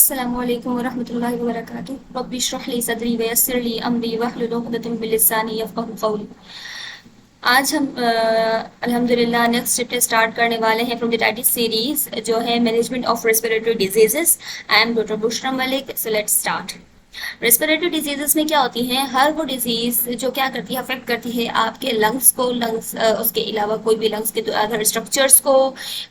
अस्सलामुअलैकुम वरहमतुल्लाहि वबरकातुहू। रब्बि इश्रह ली सदरी वयस्सिर ली अमरी वहलुल उक़दतम मिन लिसानी यफ़क़हू क़ौली। आज हम अल्हम्दुलिल्लाह नेक्स्ट चैप्टर स्टार्ट करने वाले हैं फ्रॉम द टाइटल सीरीज जो है management of respiratory diseases. I am doctor Bushra Malik. So let's start. Respiratory diseases में क्या होती हैं, हर वो डिजीज जो क्या करती है, अफेक्ट करती है आपके लंग्स को, उसके अलावा कोई भी लंग्स के अदर स्ट्रक्चर्स को,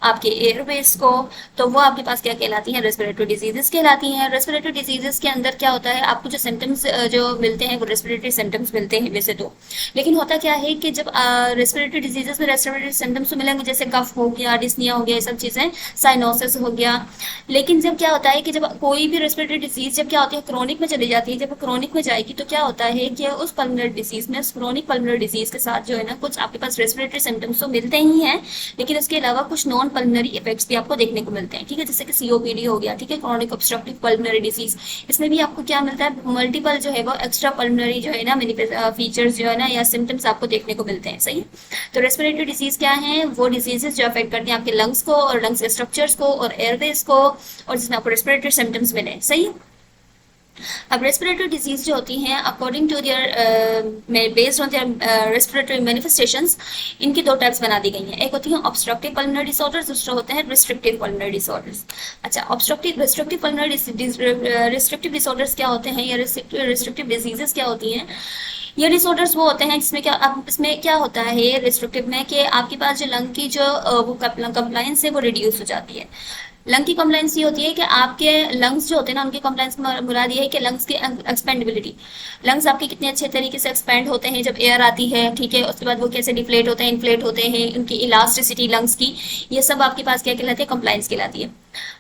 आपके एयरवेज को, तो वो आपके पास क्या कहलाती हैं, रेस्पिरेटरी डिजीजेस कहलाती हैं। रेस्पिरेटरी डिजीजेस के अंदर क्या होता है, आपको जो सिम्टम्स जो मिलते हैं वो रेस्पिरेटरी सिम्टम्स मिलते हैं वैसे तो, लेकिन होता क्या है कि जब रेस्पिरेटरी डिजीजेस में रेस्पिरेटरी सिम्टम्स तो मिलेंगे, जैसे कफ हो गया, डिस्निया हो गया, ये सब चीजें, साइनोसिस हो गया। लेकिन जब क्या होता है कि जब कोई भी रेस्पिरेटरी डिजीज जब क्या होती है क्रोनिक में चली जाती है, जब क्रोनिक में जाएगी तो क्या होता है कि उस पल्मोनरी डिजीज में, उस क्रोनिक पल्मोनरी डिजीज के साथ जो है ना, कुछ आपके पास रेस्पिरेटरी सिम्टम्स तो मिलते ही हैं, लेकिन उसके अलावा कुछ नॉन पल्मोनरी इफेक्ट्स भी आपको देखने को मिलते हैं। ठीक है, जैसे कि सीओपीडी हो गया, ठीक है, क्रोनिक ऑब्स्ट्रक्टिव पल्मोनरी डिजीज, इसमें भी आपको क्या मिलता है, मल्टीपल जो है वो एक्स्ट्रा पल्मोनरी जो है ना फीचर्स जो है ना या सिम्टम्स आपको देखने को मिलते हैं। सही। तो रेस्पिरेटरी डिजीज क्या है, वो डिजीजेस जो अफेक्ट करती हैं आपके लंग्स को और लंग्स के स्ट्रक्चर्स को और एयरवेज को, और जिसमें आपको रेस्पिरेटरी सिम्टम्स मिले। सही। अब रेस्पिरेटरी डिजीज जो होती हैं according to their based on their respiratory manifestations, इनकी दो टाइप्स बना दी गई हैं। एक होती है ऑब्स्ट्रक्टिव पल्मोनरी डिसऑर्डर्स, दूसरा होते हैं रिस्ट्रिक्टिव पल्मोनरी डिसऑर्डर्स। अच्छा, रिस्ट्रिक्टिव पल्मोनरी रिस्ट्रिक्टिव डिसऑर्डर्स क्या होते हैं या रिस्ट्रिक्टिव डिजीजेस क्या होती हैं? ये डिसऑर्डर्स वो होते हैं जिसमें क्या, अब इसमें क्या होता है रिस्ट्रिक्टिव में, कि आपके पास जो लंग की जो वो कंप्लायंस है वो रिड्यूस हो जाती है। लंग की कंप्लायंस ये होती है कि आपके लंग्स जो होते हैं ना, उनकी कंप्लायंस मुराद ये है कि लंग्स की एक्सपेंडेबिलिटी, लंग्स आपके कितने अच्छे तरीके से एक्सपेंड होते हैं जब एयर आती है, ठीक है, उसके बाद वो कैसे डिफ्लेट होते हैं, इन्फ्लेट होते हैं, उनकी इलास्टिसिटी लंग्स की, ये सब आपके पास क्या कहलाती है, कंप्लायंस कहलाती है।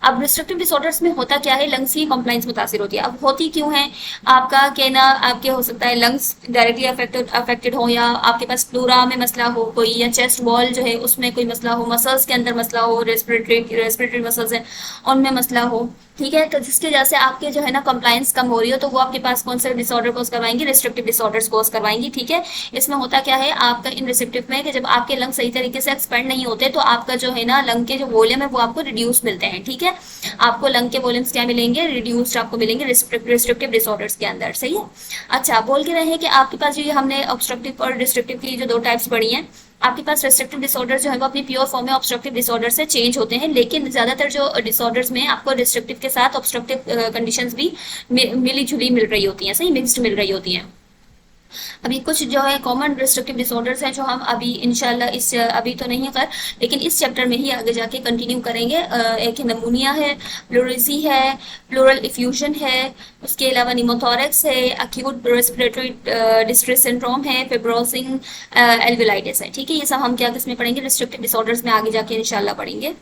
अब रिस्ट्रिक्टिव डिसऑर्डर्स में होता क्या है, लंग्स की कंप्लायंस मुतासिर होती है। अब होती क्यों है, आपका कहना आपके हो सकता है लंग्स डायरेक्टली अफेक्टेड हो, या आपके पास प्लूरा में मसला हो कोई, या चेस्ट वॉल जो है उसमें कोई मसला हो, मसल्स के अंदर मसला हो, रेस्पिरेटरी मसल्स है उनमें मसला हो। ठीक है, तो जिसकी वजह से आपके जो है ना कंप्लायंस कम हो रही हो, तो वो आपके पास कौन से डिसऑर्डर कोस करवाएंगी, रिस्ट्रिक्टिव डिसऑर्डर्स कोस करवाएंगी। ठीक है, इसमें होता क्या है आपका इन रिस्ट्रिक्टिव में कि जब आपके लंग सही तरीके से एक्सपेंड नहीं होते, तो आपका जो है ना लंग के जो वॉल्यूम है वो आपको रिड्यूस मिलते हैं। ठीक है, आपको लंग के वॉल्यूम्स क्या मिलेंगे, रिड्यूस्ड आपको मिलेंगे रिस्ट्रिक्टिव डिसऑर्डर्स के अंदर। सही है। अच्छा, बोल के रहे हैं कि आपके पास जो हमने ऑब्स्ट्रक्टिव और डिस्ट्रक्टिव की जो दो टाइप्स पढ़ी हैं, आपके पास रेस्ट्रिक्टिव डिसऑर्डर जो है वो अपनी प्योर फॉर्म में ऑब्स्ट्रक्टिव डिसऑर्डर से चेंज होते हैं, लेकिन ज्यादातर जो डिसऑर्डर्स में आपको रिस्ट्रिक्टिव के साथ ऑब्स्ट्रक्टिव कंडीशंस भी मिली जुली मिल रही होती हैं, सही, मिक्स्ड मिल रही होती हैं। अभी कुछ जो है कॉमन रिस्ट्रिक्टिव डिसऑर्डर्स हैं जो हम अभी इंशाल्लाह इस अभी तो नहीं कर, लेकिन इस चैप्टर में ही आगे जाके कंटिन्यू करेंगे। एक नमूनिया है, प्लूरेसी है, प्लूरल इफ्यूजन है, उसके अलावा निमोथोरेक्स है, अक्यूट रेस्पिरेटरी डिस्ट्रेस सिंड्रोम है, फिब्रोसिंग एल्वेलाइटिस है। ठीक है, ये सब हम क्या किसमें पढ़ेंगे, रिस्ट्रिक्टिव डिसऑर्डर्स में आगे जाके इंशाल्लाह पढ़ेंगे।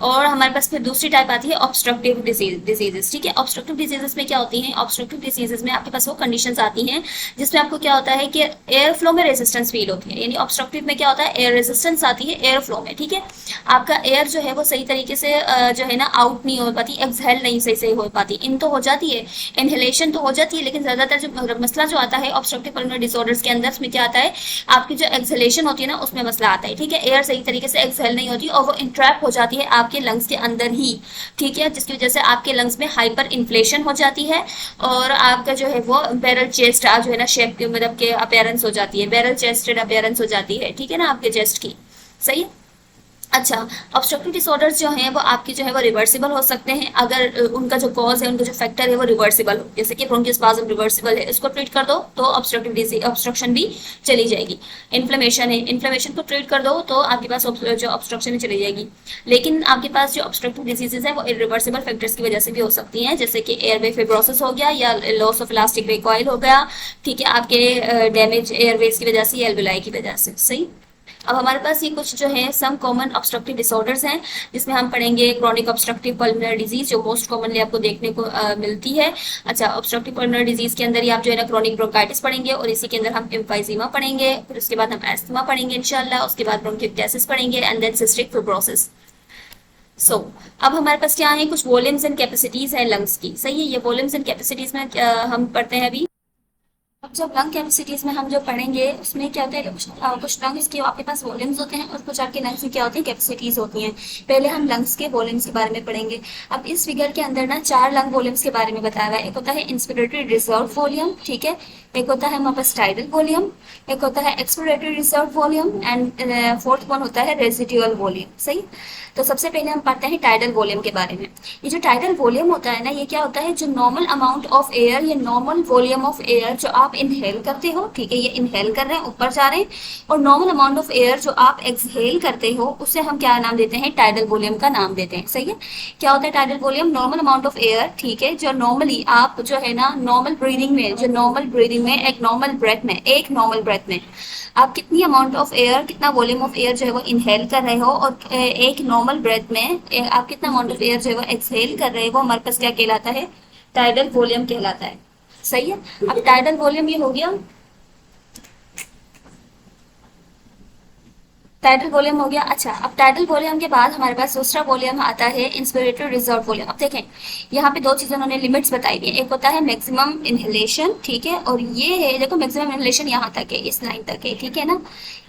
और हमारे पास फिर दूसरी टाइप आती है ऑब्स्ट्रक्टिव डिजीजेस। ठीक है, ऑब्स्ट्रक्टिव डिजीजेस में क्या होती हैं, ऑब्स्ट्रक्टिव डिजीजेस में आपके पास वो कंडीशंस आती हैं जिसमें आपको क्या होता है कि एयर फ्लो में रेजिस्टेंस फील होती है, यानी ऑब्स्ट्रक्टिव में क्या होता है, एयर रेजिस्टेंस आती है एयर फ्लो में। ठीक है, आपका एयर जो है वो सही तरीके से जो है ना आउट नहीं हो पाती, एक्सहेल नहीं सही से हो पाती, इन तो हो जाती है, इनहेलेशन तो हो जाती है, लेकिन ज्यादातर जो मसला जो आता है ऑब्स्ट्रक्टिव पल्मोनरी डिसऑर्डर्स के अंदर, उसमें क्या आता है, आपकी जो एक्सहेलेशन होती है ना उसमें मसला आता है। ठीक है, एयर सही तरीके से एक्सहेल नहीं होती और वो इंट्रैप हो जाती है आपके लंग्स के अंदर ही। ठीक है, जिसकी वजह से आपके लंग्स में हाइपर इन्फ्लेशन हो जाती है और आपका जो है वो बैरल चेस्ट जो है ना शेप मतलब के अपीयरेंस हो जाती है, बैरल चेस्टेड अपीयरेंस हो जाती है। ठीक है ना, आपके चेस्ट की। सही। अच्छा, ऑब्स्ट्रक्टिव डिसऑर्डर्स जो हैं वो आपके जो है वो रिवर्सिबल हो सकते हैं अगर उनका जो कॉज है, उनका जो फैक्टर है वो रिवर्सिबल हो, जैसे कि ब्रोंकियोस्पाज्म रिवर्सिबल है, इसको ट्रीट कर दो तो ऑब्स्ट्रक्शन भी चली जाएगी। इन्फ्लेमेशन है, इन्फ्लेमेशन को ट्रीट कर दो तो आपके पास जो ऑब्स्ट्रक्शन है चली जाएगी। लेकिन आपके पास जो ऑब्स्ट्रक्टिव डिजीजेज है वो इरिवर्सिबल फैक्टर्स की वजह से भी हो सकती हैं, जैसे कि एयरवे फिब्रोसिस हो गया या लॉस ऑफ इलास्टिक रिकॉइल हो गया। ठीक है, आपके डैमेज एयरवेज की वजह से, एल्वेलाई की वजह से। सही। अब हमारे पास ये कुछ जो है सम कॉमन ऑब्स्ट्रक्टिव डिसऑर्डर्स हैं जिसमें हम पढ़ेंगे क्रोनिक ऑब्स्ट्रक्टिव पल्मोनरी डिजीज, जो मोस्ट कॉमनली आपको देखने को मिलती है। अच्छा, ऑब्स्ट्रक्टिव पल्मोनरी डिजीज के अंदर ही आप जो है ना क्रोनिक ब्रोंकाइटिस पढ़ेंगे और इसी के अंदर हम एम्फाइजीमा पढ़ेंगे, फिर उसके बाद हम एस्थमा पढ़ेंगे इंशाल्लाह, उसके बाद ब्रोंकियोस्टासिस पढ़ेंगे एंड देन सिस्टिक फिब्रोसिस। सो अब हमारे पास क्या है, कुछ वॉल्यूम्स एंड कैपेसिटीज है लंग्स की। सही है, ये वॉल्यूम्स एंड कैपेसिटीज में हम पढ़ते हैं अभी। अब जब लंग कैपेसिटीज में हम जो पढ़ेंगे उसमें क्या होता है, कुछ लंग्स के आपके पास वॉल्यूम्स होते हैं और कुछ आपके लंग्स में क्या होती है, कैपेसिटीज होती हैं। पहले हम लंग्स के वॉल्यूम्स के बारे में पढ़ेंगे। अब इस फिगर के अंदर ना 4 लंग वॉल्यूम्स के बारे में बताया हुआ है। एक होता है इंस्पिरेटरी रिजर्व वॉल्यूम, ठीक है, एक होता है हमारे पास टाइडल वॉल्यूम, एक होता है exploratory reserve volume and fourth one होता है रेजिडुअल वॉल्यूम। सही। तो सबसे पहले हम पढ़ते हैं टाइडल वॉल्यूम के बारे में। ये जो टाइडल वॉल्यूम होता है ना, ये क्या होता है, जो नॉर्मल अमाउंट ऑफ एयर या नॉर्मल वॉल्यूम ऑफ एयर जो आप इनहेल करते हो, ठीक है, ये इनहेल कर रहे हैं, ऊपर जा रहे हैं, और नॉर्मल अमाउंट ऑफ एयर जो आप एक्सहेल करते हो उसे हम क्या नाम देते हैं, टाइडल वॉल्यूम का नाम देते हैं। सही है। क्या होता है tidal volume, normal amount of air, ठीक है, जो नॉर्मली आप जो है ना नॉर्मल ब्रीदिंग में, जो नॉर्मल ब्रीदिंग में एक नॉर्मल ब्रेथ में, एक नॉर्मल ब्रेथ में आप कितनी अमाउंट ऑफ एयर, कितना वॉल्यूम ऑफ एयर जो है वो इनहेल कर रहे हो, और एक नॉर्मल ब्रेथ में आप कितना अमाउंट ऑफ एयर जो है वो एक्सहेल कर रहे हो, हमारे पास क्या कहलाता है, टाइडल वॉल्यूम कहलाता है। सही है। अब टाइडल वॉल्यूम ये हो गया, टाइडल वॉल्यूम हो गया। अच्छा, अब टाइडल वॉल्यूम के बाद हमारे पास दूसरा वॉल्यूम आता है इंस्पिरेटरी रिजर्व वॉल्यूम। अब देखें यहाँ पे दो चीजें उन्होंने लिमिट्स बताई हुई है। एक होता है मैक्सिमम इनहेलेशन, ठीक है, और ये है देखो मैक्सिमम इनहेलेशन यहाँ तक है, इस लाइन तक है, ठीक है ना,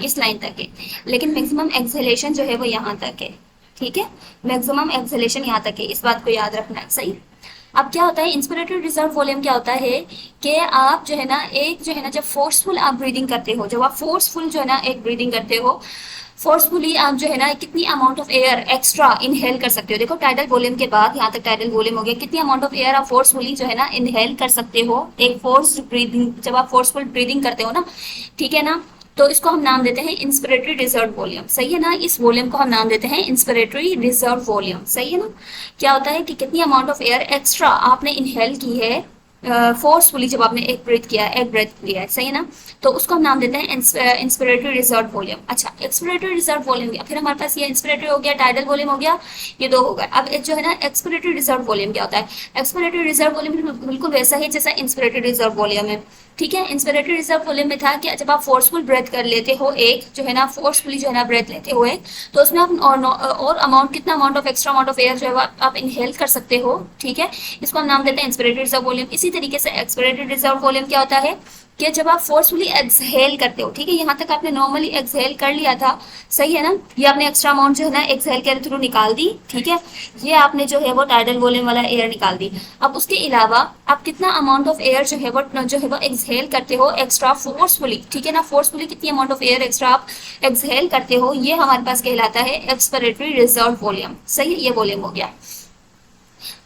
इस लाइन तक है, लेकिन मैक्सिमम एक्सहेलेशन जो है वो यहाँ तक है, ठीक है, मैक्सिमम एक्सहेलेशन यहाँ तक है, इस बात को याद रखना है। सही। अब क्या होता है इंस्पिरेटरी रिजर्व वॉल्यूम, क्या होता है कि आप जो है ना एक जो है ना जब फोर्सफुल आप ब्रीदिंग करते हो, जब आप फोर्सफुल जो है ना एक ब्रीदिंग करते हो, फोर्सफुली आप जो है ना कितनी amount of air extra inhale कर सकते हो। देखो टाइडल वॉल्यूम के बाद यहाँ तक टाइडल वॉल्यूम हो गया, कितनी अमाउंट ऑफ एयर आप फोर्सफुली जो है ना इनहेल कर सकते हो, एक फोर्स ब्रीदिंग, जब आप फोर्सफुल ब्रीदिंग करते हो ना, ठीक है ना, तो इसको हम नाम देते हैं इंस्पिरेटरी रिजर्व वॉल्यूम। सही है ना, इस वॉल्यूम को हम नाम देते हैं इंस्पिरेटरी रिजर्व वॉल्यूम। सही है ना। क्या होता है कि कितनी अमाउंट ऑफ एयर एक्स्ट्रा आपने इनहेल की है फोर्सफुली, जब आपने एक ब्रेथ किया, एक ब्रेथ लिया है, सही है ना, तो उसको हम नाम देते हैं इंस्पिरेटरी रिजर्व वॉल्यूम। अच्छा, एक्सपिरेटरी रिजर्व वॉल्यूम गया, फिर हमारे पास ये इंस्पिरेटरी हो गया, टाइडल वॉल्यूम हो गया, ये दो हो गए। अब जो है ना एक्सपिरेटरी रिजर्व वॉल्यूम क्या होता है, एक्सपिरेटरी रिजर्व वॉल्यूम बिल्कुल वैसा ही जैसा इंस्पिरेटरी रिजर्व वॉल्यूम है, ठीक है। इंस्पिरेटरी रिजर्व वॉल्यूम में था कि जब आप फोर्सफुल ब्रेथ कर लेते हो, एक जो है ना फोर्सफुली जो है ना ब्रेथ लेते हो एक, तो उसमें आप और अमाउंट, कितना amount of extra amount of air जो है आप इनहेल कर सकते हो, ठीक है, इसको हम नाम देते हैं इंस्पिरेटरी रिजर्व वॉल्यूम। इसी तरीके से एक्सपिरेटरी रिजर्व वॉल्यूम क्या होता है कि जब आप फोर्सफुली एक्सहेल करते हो, ठीक है, यहाँ तक आपने नॉर्मली एक्सहेल कर लिया था, सही है ना, ये आपने एक्स्ट्रा अमाउंट जो है ना एक्सहेल के थ्रू निकाल दी, ठीक है, ये आपने जो है वो टाइडल वॉल्यूम वाला एयर निकाल दी। अब उसके अलावा आप कितना अमाउंट ऑफ एयर जो है वो एक्सहेल करते हो एक्स्ट्रा फोर्सफुली, ठीक है ना, फोर्सफुली कितनी अमाउंट ऑफ एयर एक्स्ट्रा आप एक्सहेल करते हो, ये हमारे पास कहलाता है एक्सपिरेटरी रिजर्व वॉल्यूम। सही है, ये वॉल्यूम हो गया।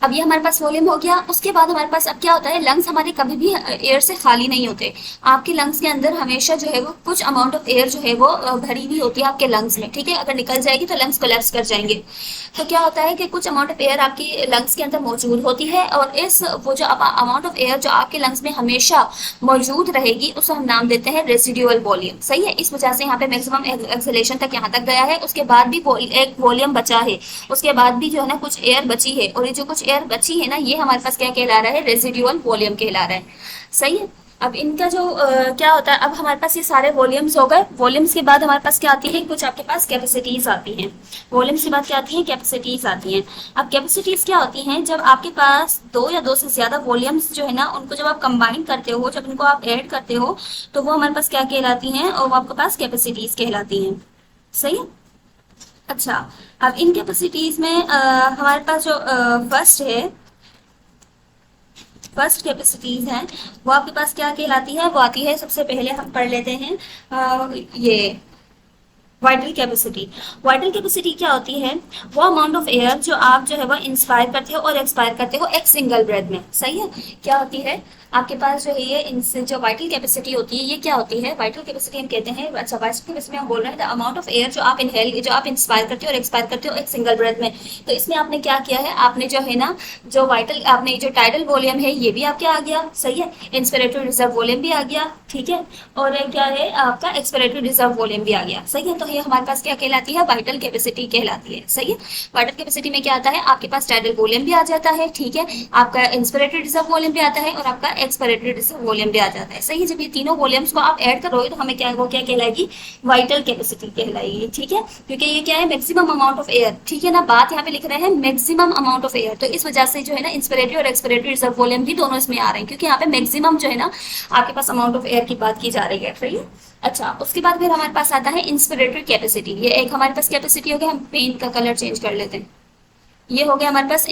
अब ये हमारे पास वॉल्यूम हो गया। उसके बाद हमारे पास अब क्या होता है, लंग्स हमारे कभी भी एयर से खाली नहीं होते। आपके लंग्स के अंदर हमेशा जो है वो कुछ अमाउंट ऑफ एयर जो है वो भरी हुई होती है आपके लंग्स में, ठीक है, अगर निकल जाएगी तो लंग्स कोलैप्स कर जाएंगे। तो क्या होता है कि कुछ अमाउंट ऑफ एयर आपकी लंग्स के अंदर मौजूद होती है, और इस वो जो अमाउंट ऑफ एयर जो आपके लंग्स में हमेशा मौजूद रहेगी उसको हम नाम देते हैं रेसिडुअल वॉल्यूम। सही है। इस वजह से यहाँ पे मैक्सिमम एक्सेलेशन तक यहाँ तक गया है, उसके बाद भी एक वॉल्यूम बचा है, उसके बाद भी जो है ना कुछ एयर बची है, और ये जो कुछ एयर बची है ना, ये हमारे पास क्या कहला रहा है, रेसिडुअल वॉल्यूम कहला रहा है। सही है। अब इनका जो क्या होता है, अब हमारे पास ये सारे वॉल्यूम्स हो गए। वॉल्यूम्स के बाद हमारे पास क्या आती है, कुछ आपके पास कैपेसिटीज आती हैं। वॉल्यूम्स के बाद क्या आती है, कैपेसिटीज आती हैं। अब कैपेसिटीज क्या होती हैं, जब आपके पास दो या दो से ज्यादा वॉल्यूम्स जो है ना, उनको जब आप कंबाइन करते हो, जब इनको आप ऐड करते हो, तो वो हमारे पास क्या कहलाती हैं, और वो आपके पास कैपेसिटीज कहलाती हैं। सही है। अच्छा, अब इन कैपेसिटीज में हमारे पास जो फर्स्ट कैपेसिटीज हैं, वो आपके पास क्या कहलाती है, वो आती है, सबसे पहले हम पढ़ लेते हैं ये वाइटल कैपेसिटी। वाइटल कैपेसिटी क्या होती है, वो अमाउंट ऑफ एयर जो आप जो है वो इंस्पायर करते हो और एक्सपायर करते हो एक सिंगल ब्रेथ में। सही है। क्या होती है आपके पास जो है ये इनसे जो वाइटल कैपेसिटी होती है, ये क्या होती है, वाइटल कैपेसिटी हम कहते हैं। अच्छा, वाइटल कैपेसिटी में हम बोल रहे हैं द अमाउंट ऑफ एयर जो आप इंस्पायर करते हो और एक्सपायर करते हो एक सिंगल ब्रेथ में। तो इसमें आपने क्या किया है, आपने जो है ना जो वाइटल, आपने जो टाइडल वॉल्यूम है ये भी आपके आ गया। सही है। इंस्पिरेटरी रिजर्व वॉल्यूम भी आ गया, ठीक है, और क्या है आपका एक्सपिरेटरी रिजर्व वॉल्यूम भी आ गया। सही है। तो ये हमारे पास क्या कहलाती है, वाइटल कैपेसिटी कहलाती है। सही है। वाइटल कैपेसिटी में क्या आता है, आपके पास टाइडल वॉल्यूम भी आ जाता है, ठीक है, आपका इंस्पिरेटरी रिजर्व वॉल्यूम भी आता है, और आपका एक्सपिरेटरी रिजर्व वॉल्यूम भी आ जाता है। सही है, जब ये तीनों वॉल्यूम्स को आप ऐड करोगे तो हमें क्या, वो क्या कहलाएगी, वाइटल कैपेसिटी कहलाएगी। ठीक है, क्योंकि ये क्या है, मैक्सिमम अमाउंट ऑफ एयर। ठीक है ना, बात यहाँ पे लिख रहे हैं मैक्सिमम अमाउंट ऑफ एयर, तो इस वजह से जो है ना इंस्पिरेटरी और एक्सपिरेटरी रिजर्व वॉल्यूम भी दोनों इसमें आ रहे हैं, क्योंकि यहाँ पे मैक्सिमम जो है ना आपके पास अमाउंट ऑफ एयर की बात की जा रही है। सही है। अच्छा, उसके बाद फिर हमारे पास आता है इंस्पिरेटरी कैपेसिटी। ये एक हमारे पास कैपेसिटी हो गया। हम पेंट का कलर चेंज कर लेते हैं। ये हो गया हमारे पास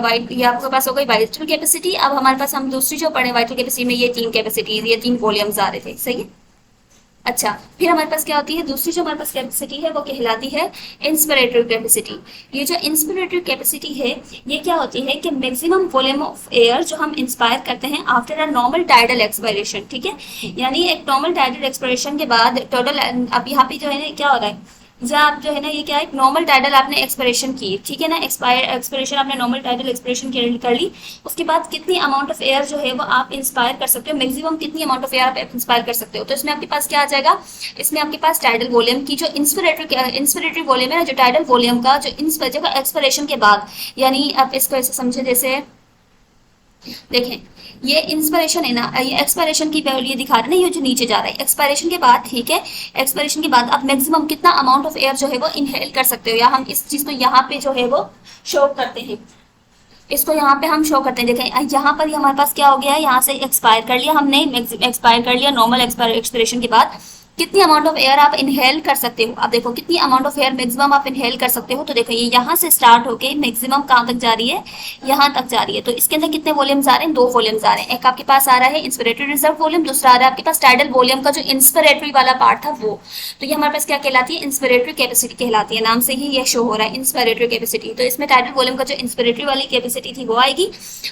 वाइट, ये आपके पास हो गई वाइटल कैपेसिटी। अब हमारे पास हम दूसरी जो पढ़े वाइटल कैपेसिटी में, ये तीन कैपेसिटीज, ये तीन वॉल्यूम्स आ रहे थे। सही है। अच्छा, फिर हमारे पास क्या होती है, दूसरी जो हमारे पास कैपेसिटी है वो कहलाती है इंस्पिरेटरी कैपेसिटी। ये जो इंस्पिरेटरी कैपेसिटी है, ये क्या होती है कि मैक्सिमम वॉल्यूम ऑफ एयर जो हम इंस्पायर करते हैं after a normal tidal expiration. ठीक है, यानी एक नॉर्मल टाइडल एक्सपायरेशन के बाद टोटल, अब यहाँ पे जो है ना क्या हो रहा है, जब आप जो है ना, ये क्या है, नॉर्मल टाइडल आपने एक्सपिरेशन की। ठीक है ना, एक्सपिरेशन आपने नॉर्मल टाइडल एक्सपिरेशन कर ली। उसके बाद कितनी अमाउंट ऑफ एयर जो है वो आप इंस्पायर कर सकते हो, मैक्सिमम कितनी अमाउंट ऑफ एयर आप इंस्पायर कर सकते हो। तो इसमें आपके पास क्या आ जाएगा, इसमें आपके पास टाइडल वॉल्यूम की जो इंस्पिरेटरी वॉल्यूम है ना, जो टाइडल वॉल्यूम का जो एक्सपिरेशन के बाद, यानी आप इसको ऐसे समझे जैसे देखें, ये इंस्पिरेशन है ना, ये एक्सपायरेशन की वैल्यू दिखा रहे हैं ना, ये जो नीचे जा रहा है एक्सपायरेशन के बाद। ठीक है, एक्सपायरेशन के बाद आप मैक्सिमम कितना अमाउंट ऑफ एयर जो है वो इनहेल कर सकते हो, या हम इस चीज को यहाँ पे जो है वो शो करते हैं, इसको यहाँ पे हम शो करते हैं। देखें, यहाँ पर हमारे पास क्या हो गया है, यहाँ से एक्सपायर कर लिया हमने, एक्सपायर कर लिया नॉर्मल एक्सपायरेशन के बाद कितनी अमाउंट ऑफ एयर आप इनहेल कर सकते हो। आप देखो कितनी अमाउंट ऑफ एयर मैक्सिमम आप इनहेल कर सकते हो। तो देखो ये यहाँ से स्टार्ट होके मैक्सिमम कहाँ तक जा रही है, यहाँ तक जा रही है। तो इसके अंदर कितने वॉल्यूम्स आ रहे हैं, दो वॉल्यूम्स आ रहे हैं। एक आपके पास आ रहा है इंस्पिरेटरी रिजर्व वॉल्यूम, दूसरा आ रहा है आपके पास टाइडल वॉल्यूम का जो इंस्पिरेटरी वाला पार्ट था वो। तो ये हमारे पास क्या कहलाती है, इंस्पिरेटरी कैपेसिटी कहलाती है। नाम से ही ये शो हो रहा है इंस्पिरेटरी कैपेसिटी। तो इसमें टाइडल वॉल्यूम का जो इंस्पिरेटरी वाली कैपेसिटी थी वो आएगी,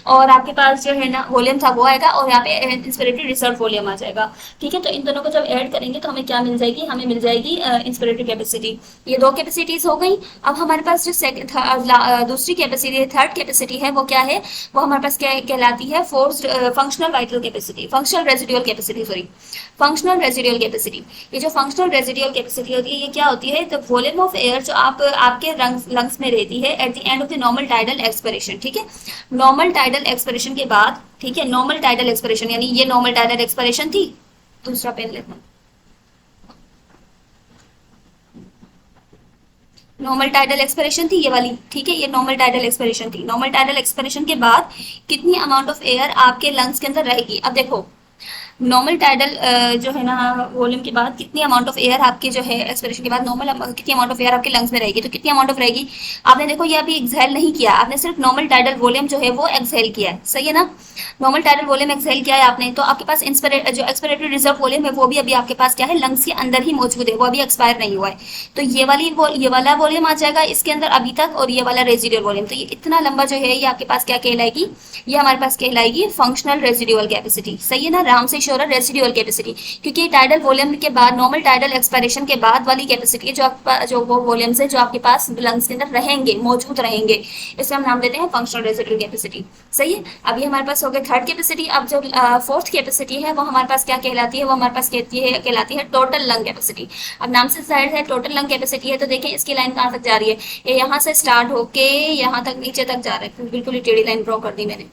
और आपके पास जो है ना वॉल्यूम था वो आएगा, और यहाँ पे इंस्पिरेटरी रिजर्व वॉल्यूम आ जाएगा। ठीक है, तो इन दोनों को जब ऐड करेंगे तो हमें क्या मिल जाएगी, हमें मिल जाएगी इंस्पिरेटरी कैपेसिटी। ये दो कैपेसिटीज हो गई। अब हमारे पास जो दूसरी कैपेसिटी है, थर्ड कैपेसिटी है, वो क्या है, वो हमारे पास क्या कहलाती है, forced functional vital capacity, functional residual capacity, sorry functional residual capacity. ये जो फंक्शनल रेजिडुअल कैपेसिटी होती है, ये क्या होती है, द वॉल्यूम ऑफ एयर जो आपके लंग्स में रहती है at the end of the normal tidal expiration. ठीक है, नॉर्मल टाइडल एक्सपिरेशन के बाद, ठीक है, नॉर्मल टाइडल एक्सपिरेशन, यानी ये नॉर्मल टाइडल एक्सपिरेशन थी। दूसरा पेन लेते हैं, नॉर्मल टाइडल एक्सपिरेशन थी ये वाली। ठीक है, ये नॉर्मल टाइडल एक्सपिरेशन थी। नॉर्मल टाइडल एक्सपिरेशन के बाद कितनी अमाउंट ऑफ एयर आपके लंग्स के अंदर रहेगी। अब देखो, नॉर्मल टाइडल जो है ना वॉल्यूम के बाद कितनी अमाउंट ऑफ एयर आपके जो है एक्सपिरेशन के बाद नॉर्मल कितनी अमाउंट ऑफ एयर आपके लंग्स में रहेगी। तो कितनी अमाउंट ऑफ रहेगी, आपने देखो ये अभी एक्सहेल नहीं किया, आपने सिर्फ नॉर्मल टाइडल वॉल्यूम जो है वो एक्सहेल किया है। सही है ना, नॉर्मल टाइडल वॉल्यूम एक्सहेल किया है आपने, तो आपके पास जो एक्सपिरेटरी रिजर्व वॉल्यूम है वो भी अभी आपके पास क्या है, लंग्स के अंदर ही मौजूद है, वो अभी एक्सपायर नहीं हुआ है। तो ये वाला वॉल्यूम आ जाएगा इसके अंदर अभी तक, और ये वाला रेजिडुअल वॉल्यूम। तो ये इतना लंबा जो है ये आपके पास क्या कहलाएगी, ये हमारे पास कहलाएगी फंक्शनल रेजिडुअल कैपेसिटी। सही है ना, राम से श्योर रेजिडुअल कैपेसिटी, क्योंकि टाइडल वॉल्यूम के बाद, नॉर्मल टाइडल एक्सपायरेशन के बाद वाली कैपेसिटी जो वो वॉल्यूम्स है जो आपके पास लंग्स के अंदर रहेंगे, मौजूद रहेंगे, इसे हम नाम देते हैं फंक्शनल रेजिडुअल कैपेसिटी। सही है, अभी हमारे पास हो गए थर्ड कैपेसिटी। अब जो फोर्थ कैपेसिटी है वो हमारे पास क्या कहलाती है, वो हमारे पास कहलाती है टोटल लंग कैपेसिटी। अब नाम से जाहिर है टोटल लंग कैपेसिटी है, तो देखिए इसकी लाइन कहाँ तक जा रही है, ये यहाँ से स्टार्ट होके यहाँ तक नीचे तक जा रहा है। बिल्कुल ही टेढ़ी लाइन ड्रॉ कर दी मैंने,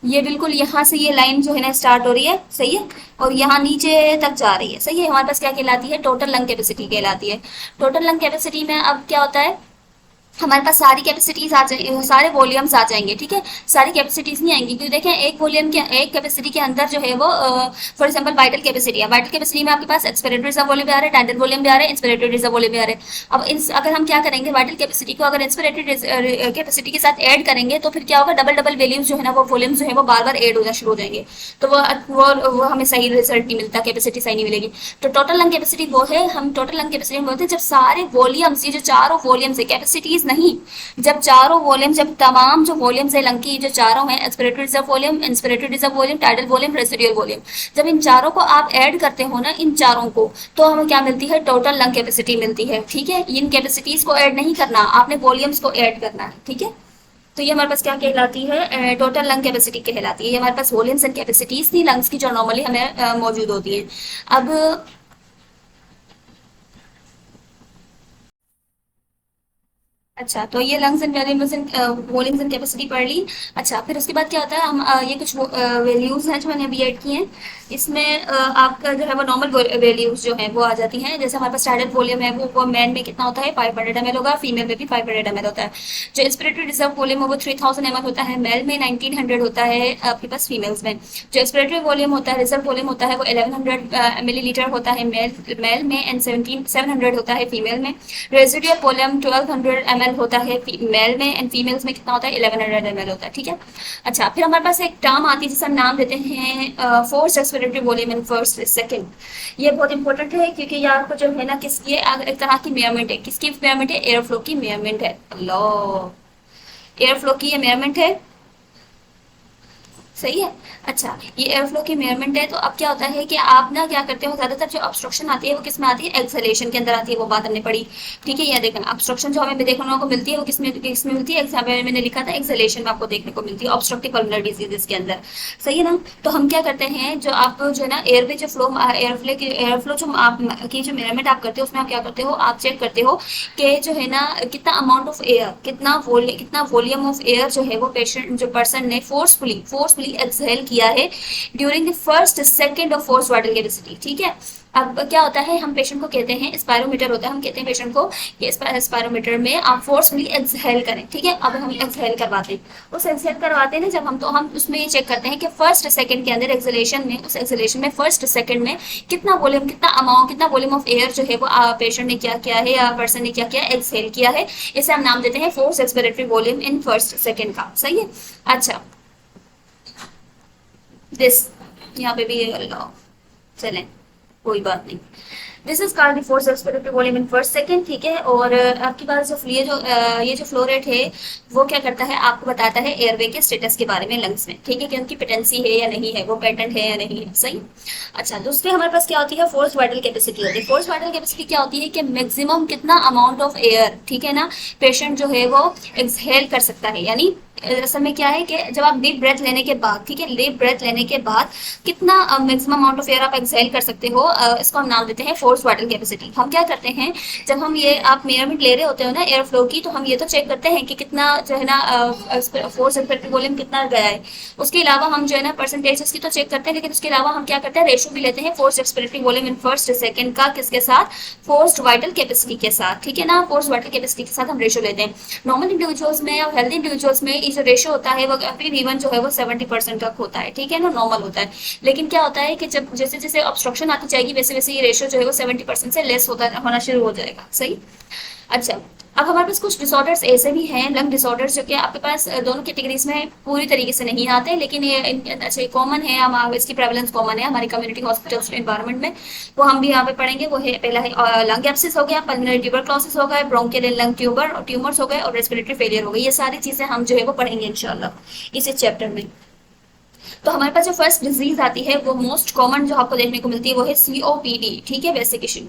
ये बिल्कुल यहाँ से ये लाइन जो है ना स्टार्ट हो रही है। सही है, और यहाँ नीचे तक जा रही है। सही है, हमारे पास क्या कहलाती है, टोटल लंग कैपेसिटी कहलाती है। टोटल लंग कैपेसिटी में अब क्या होता है, हमारे पास सारी कैपेसिटीज आ जाएंगे, सारे वॉल्यूम्स आ जाएंगे। ठीक है, सारी कैपेसिटीज नहीं आएंगी, क्योंकि देखें एक वॉल्यूम के, एक कैपेसिटी के अंदर जो है वो फॉर एग्जांपल वाइटल कैपेसिटी है, वाइटल कैपेसिटी में आपके पास एक्सपिरेटरी रिजर्व वॉल्यूम भी आ रहा है, टाइडल वॉल्यूम भी आ रहा है, इंस्पिरेटरी रिजर्व वॉल्यूम भी आ रहा है। अब अगर हम क्या करेंगे, वाइटल कैपेसिटी को अगर इंस्पिरेटरी कैपेसिटी के साथ ऐड करेंगे तो फिर क्या होगा, डबल डबल वैल्यूज जो है ना, वो वॉल्यूम जो है वो बार बार ऐड होना शुरू हो जाएंगे, तो वो हमें सही रिजल्ट नहीं मिलता, कैपेसिटी सही नहीं मिलेगी। तो टोटल लंग कैपेसिटी वो है, हम टोटल लंग कैपेसिटी बोलते हैं जब सारे वॉल्यूम्स, ये जो चारों वॉल्यूम्स है, कैपेसिटीज नहीं, जब चारों वॉल्यूम, जब तमाम जो वॉल्यूम्स है लंग की, जो चारों हैं, expiratory reserve volume, inspiratory reserve volume, tidal volume, residual volume, जब इन चारों को आप ऐड करते हो ना, इन चारों को, तो हमें क्या मिलती है, टोटल लंग कैपेसिटी मिलती है। ठीक है, इन कैपेसिटीज को ऐड नहीं करना, आपने वॉल्यूम्स को ऐड करना है। ठीक है, तो ये हमारे पास क्या कहलाती है, टोटल लंग कैपेसिटी कहलाती है। ये हमारे पास वॉल्यूम्स एंड कैपेसिटीज थी लंग्स की, जो नॉर्मली हमें मौजूद होती है। अब अच्छा, तो ये lungs and values and volumes and capacity पढ़ ली। अच्छा, फिर उसके बाद क्या होता है, हम ये कुछ वैल्यूज हैं जो मैंने अभी ऐड की हैं। इसमें आपका जो है वो नॉर्मल वैल्यूज जो है वो आ जाती हैं। जैसे हमारे पास स्टैंडर्ड वॉल्यूम है वो मैन में कितना होता है, 500 ml होगा, फीमेल में भी 500 ml होता है। जो इंस्पिरेटरी रिजर्व वॉल्यूम है वो 3000 ml होता है, मेल में 1900 होता है आपके पास फीमेल्स में। जो एक्सपिरेटरी वॉल्यूम होता है, रिजर्व वॉल्यूम होता है वो 1100 ml होता है मेल में, एंड 700 होता है फीमेल में। रेजिडुअल वॉल्यूम 1200 ml होता है मेल में, एंड फीमेल्स में कितना होता है, 1100 ml होता है। ठीक है। अच्छा, फिर हमारे पास एक टर्म आती है जिसे हम नाम देते हैं force expiratory volume in first second. ये बहुत इंपॉर्टेंट है क्योंकि ये आपको जो है ना किसकी एक तरह की मेजरमेंट है। किसकी मेजरमेंट है, एयर फ्लो की मेजरमेंट है। अल्लाह, एयर फ्लो की ये मेजरमेंट है। सही है। अच्छा, ये एयर फ्लो की मेजरमेंट है। तो अब क्या होता है कि आप ना क्या करते हो, ज्यादातर जो ऑब्स्ट्रक्शन आती है वो किस में आती है, एक्सहेलेशन के अंदर आती है। वो बात हमने पढ़ी। ठीक है, ये देखना ऑब्स्ट्रक्शन जो हमें देखने को मिलती है वो किसमें मिलती है, एग्जाम में मैंने लिखा था एक्सहेलेशन में आपको देखने को मिलती है, ऑब्स्ट्रक्टिव पल्मोनरी डिजीज के अंदर। सही है ना। तो हम क्या करते हैं, जो आप जो है ना एयरवे जो फ्लो एयर फ्लो जो आप की जो मेजरमेंट आप करते हो उसमें आप क्या करते हो, आप चेक करते हो कि जो है ना कितना अमाउंट ऑफ एयर, कितना वॉल्यूम ऑफ एयर जो है वो पेशेंट जो पर्सन ने फोर्सफुली एक्सहेल किया है during the first second of force water capacity. ठीक है। अब क्या होता है, हम पेशेंट को कहते हैं, स्पायरोमीटर होता है, हम कहते हैं पेशेंट को कि स्पायरोमीटर में आप फोर्सफुली एक्सहेल करें। ठीक है। अब हम एक्सहेल करवाते हैं, उस एक्सहेल करवाते हैं ना जब हम, तो हम उसमें ये चेक करते हैं कि फर्स्ट सेकंड के अंदर एक्सहेलेशन में, उस एक्सहेलेशन में फर्स्ट सेकंड में कितना वॉल्यूम, कितना वॉल्यूम ऑफ एयर जो है वो पेशेंट ने क्या किया है या पर्सन ने क्या किया, एक्सहेल किया है। इसे हम नाम देते हैं force expiratory volume in first second का। सही है। अच्छा, दिस यहाँ पे भी लगाओ, चलें कोई बात नहीं। This is called the force expiratory volume in first second. ठीक है। और आपके पास जो ये जो फ्लो रेट है वो क्या करता है, आपको बताता है एयरवे के स्टेटस के बारे में लंग्स में। ठीक है, कि उनकी पेटेंसी है या नहीं है, वो पेटेंट है या नहीं है। सही। अच्छा, दूसरे हमारे पास क्या होती है, फोर्स वाइटल कैपेसिटी होती है। फोर्स वाइटल कैपेसिटी क्या होती है कि मैक्सिमम कितना अमाउंट ऑफ एयर, ठीक है ना, पेशेंट जो है वो एक्सहेल कर सकता है। यानी असल में क्या है कि जब आप डीप ब्रेथ लेने के बाद, ठीक है, डीप ब्रेथ लेने के बाद कितना मैक्सिमम अमाउंट ऑफ एयर आप एक्सहेल कर सकते हो, इसको हम नाम देते हैं फोर्स वाइटल कैपेसिटी। हम क्या करते हैं, जब हम ये आप मेजरमेंट ले रहे होते हो ना एयर फ्लो की, तो हम ये तो चेक करते हैं कि कितना जो है ना फोर्स एक्सपिरेटरी वॉल्यूम कितना गया है। उसके अलावा हम जो है ना परसेंटेजेस की तो चेक करते हैं, लेकिन उसके अलावा हम क्या करते हैं, रेशो भी लेते हैं force expiratory volume in first second का, किसके साथ, फोर्स वाइटल कैपेसिटी के साथ। ठीक है ना, फोर्स वाइटल कैपेसिटी के साथ हम रेशो लेते हैं। नॉर्मल इंडिविजुअल्स में और हेल्दी इंडिविजुअल्स में ये जो रेशो होता है वो वन जो है वो 70% तक होता है। ठीक है ना, नॉर्मल होता है। लेकिन क्या होता है कि जब जैसे जैसे ऑब्स्ट्रक्शन आती जाएगी वैसे वैसे ये रेशो जो है वो 70% से लेस होना शुरू हो जाएगा। सही। अच्छा, अब हमारे पास कुछ डिसऑर्डर्स ऐसे भी हैं, लंग डिसऑर्डर्स, जो कि आपके पास दोनों कैटेगरीज में पूरी तरीके से नहीं आते, लेकिन ये अच्छा कॉमन है, हम इसकी प्रेवलेंस कॉमन है हमारी कम्युनिटी हॉस्पिटल्स एनवायरनमेंट में। वो हम भी यहाँ पे पढ़ेंगे। वो है, पहला है लंग एब्सिस हो गया, पल्मोनरी ट्यूबरक्लोसिस हो गया, ब्रोंकियल लंग ट्यूमर्स हो गए, और रेस्पिरेटरी फेलियर हो गई। ये सारी चीजें हम जो है वो पढ़ेंगे इंशाल्लाह इसी चैप्टर में। तो हमारे पास जो फर्स्ट डिजीज आती है वो मोस्ट कॉमन जो आपको देखने को मिलती है वो है सीओपीडी। ठीक है, वेसिकेशन।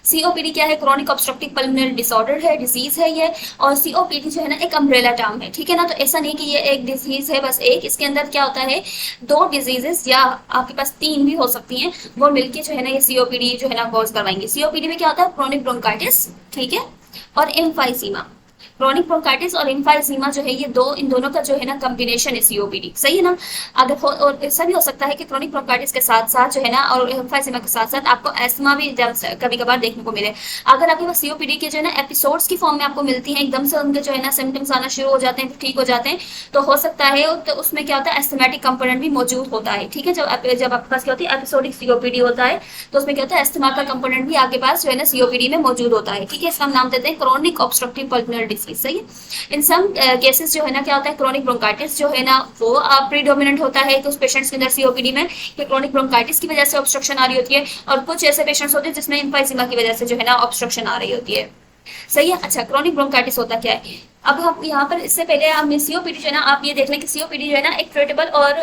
सीओपीडी क्या है, क्रॉनिक ऑब्स्ट्रक्टिव पल्मोनरी डिसऑर्डर है, डिजीज है ये। और सीओपीडी जो है ना एक अम्ब्रेला टर्म है। ठीक है ना, तो ऐसा नहीं कि ये एक डिजीज है बस एक, इसके अंदर क्या होता है, दो डिजीजेस या आपके पास तीन भी हो सकती हैं, वो मिलके जो है ना ये सीओपीडी जो है ना कॉज करवाएंगे। सीओपीडी में क्या होता है, क्रोनिक ब्रोंकाइटिस, ठीक है, और एम्फाइसीमा। क्रोनिक ब्रोंकाइटिस और एम्फाइसीमा जो है ये इन दोनों का जो है ना कॉम्बिनेशन है सीओपीडी। सही है ना। अगर और ऐसा भी हो सकता है कि क्रोनिक ब्रोंकाइटिस के साथ साथ जो है ना और एम्फाइसीमा के साथ साथ आपको एस्मा भी कभी कभार देखने को मिले। अगर आपके पास सीओपीडी के जो है ना एपिसोड्स की फॉर्म में आपको मिलती हैं, एकदम से उनके जो है ना सिम्टम्स आना शुरू हो जाते हैं, ठीक हो जाते हैं, तो हो सकता है तो उसमें क्या होता है, एस्थमेटिक कंपोनेंट भी मौजूद होता है। ठीक है, जब आपके पास क्या होती है, एपिसोडिक सीओपीडी होता है, तो उसमें क्या होता है, एस्थमा का कंपोनेंट भी आपके पास जो है ना सीओपीडी में मौजूद होता है। ठीक है, इसका हम नाम देते हैं क्रोनिक ऑब्स्ट्रक्टिव पल्मोनरी डिजीज। सही है। इन सम केसेस जो है ना क्या होता है, क्रोनिक ब्रोंकाइटिस जो है ना वो प्रीडोमिनेंट होता है कुछ पेशेंट्स के अंदर सीओपीडी में, कि क्रोनिक ब्रोंकाइटिस की वजह से ऑब्स्ट्रक्शन आ रही होती है, और कुछ ऐसे पेशेंट्स होते हैं जिसमें एम्फाइसीमा की वजह से जो है ना ऑब्स्ट्रक्शन आ रही होती है। सही है। अच्छा, क्रोनिक ब्रोंकाइटिस होता क्या है, अब हम यहाँ पर इससे पहले हमने सीओपीडी जो है ना, आप ये देख लें कि सीओपीडी जो है ना एक ट्रीटेबल और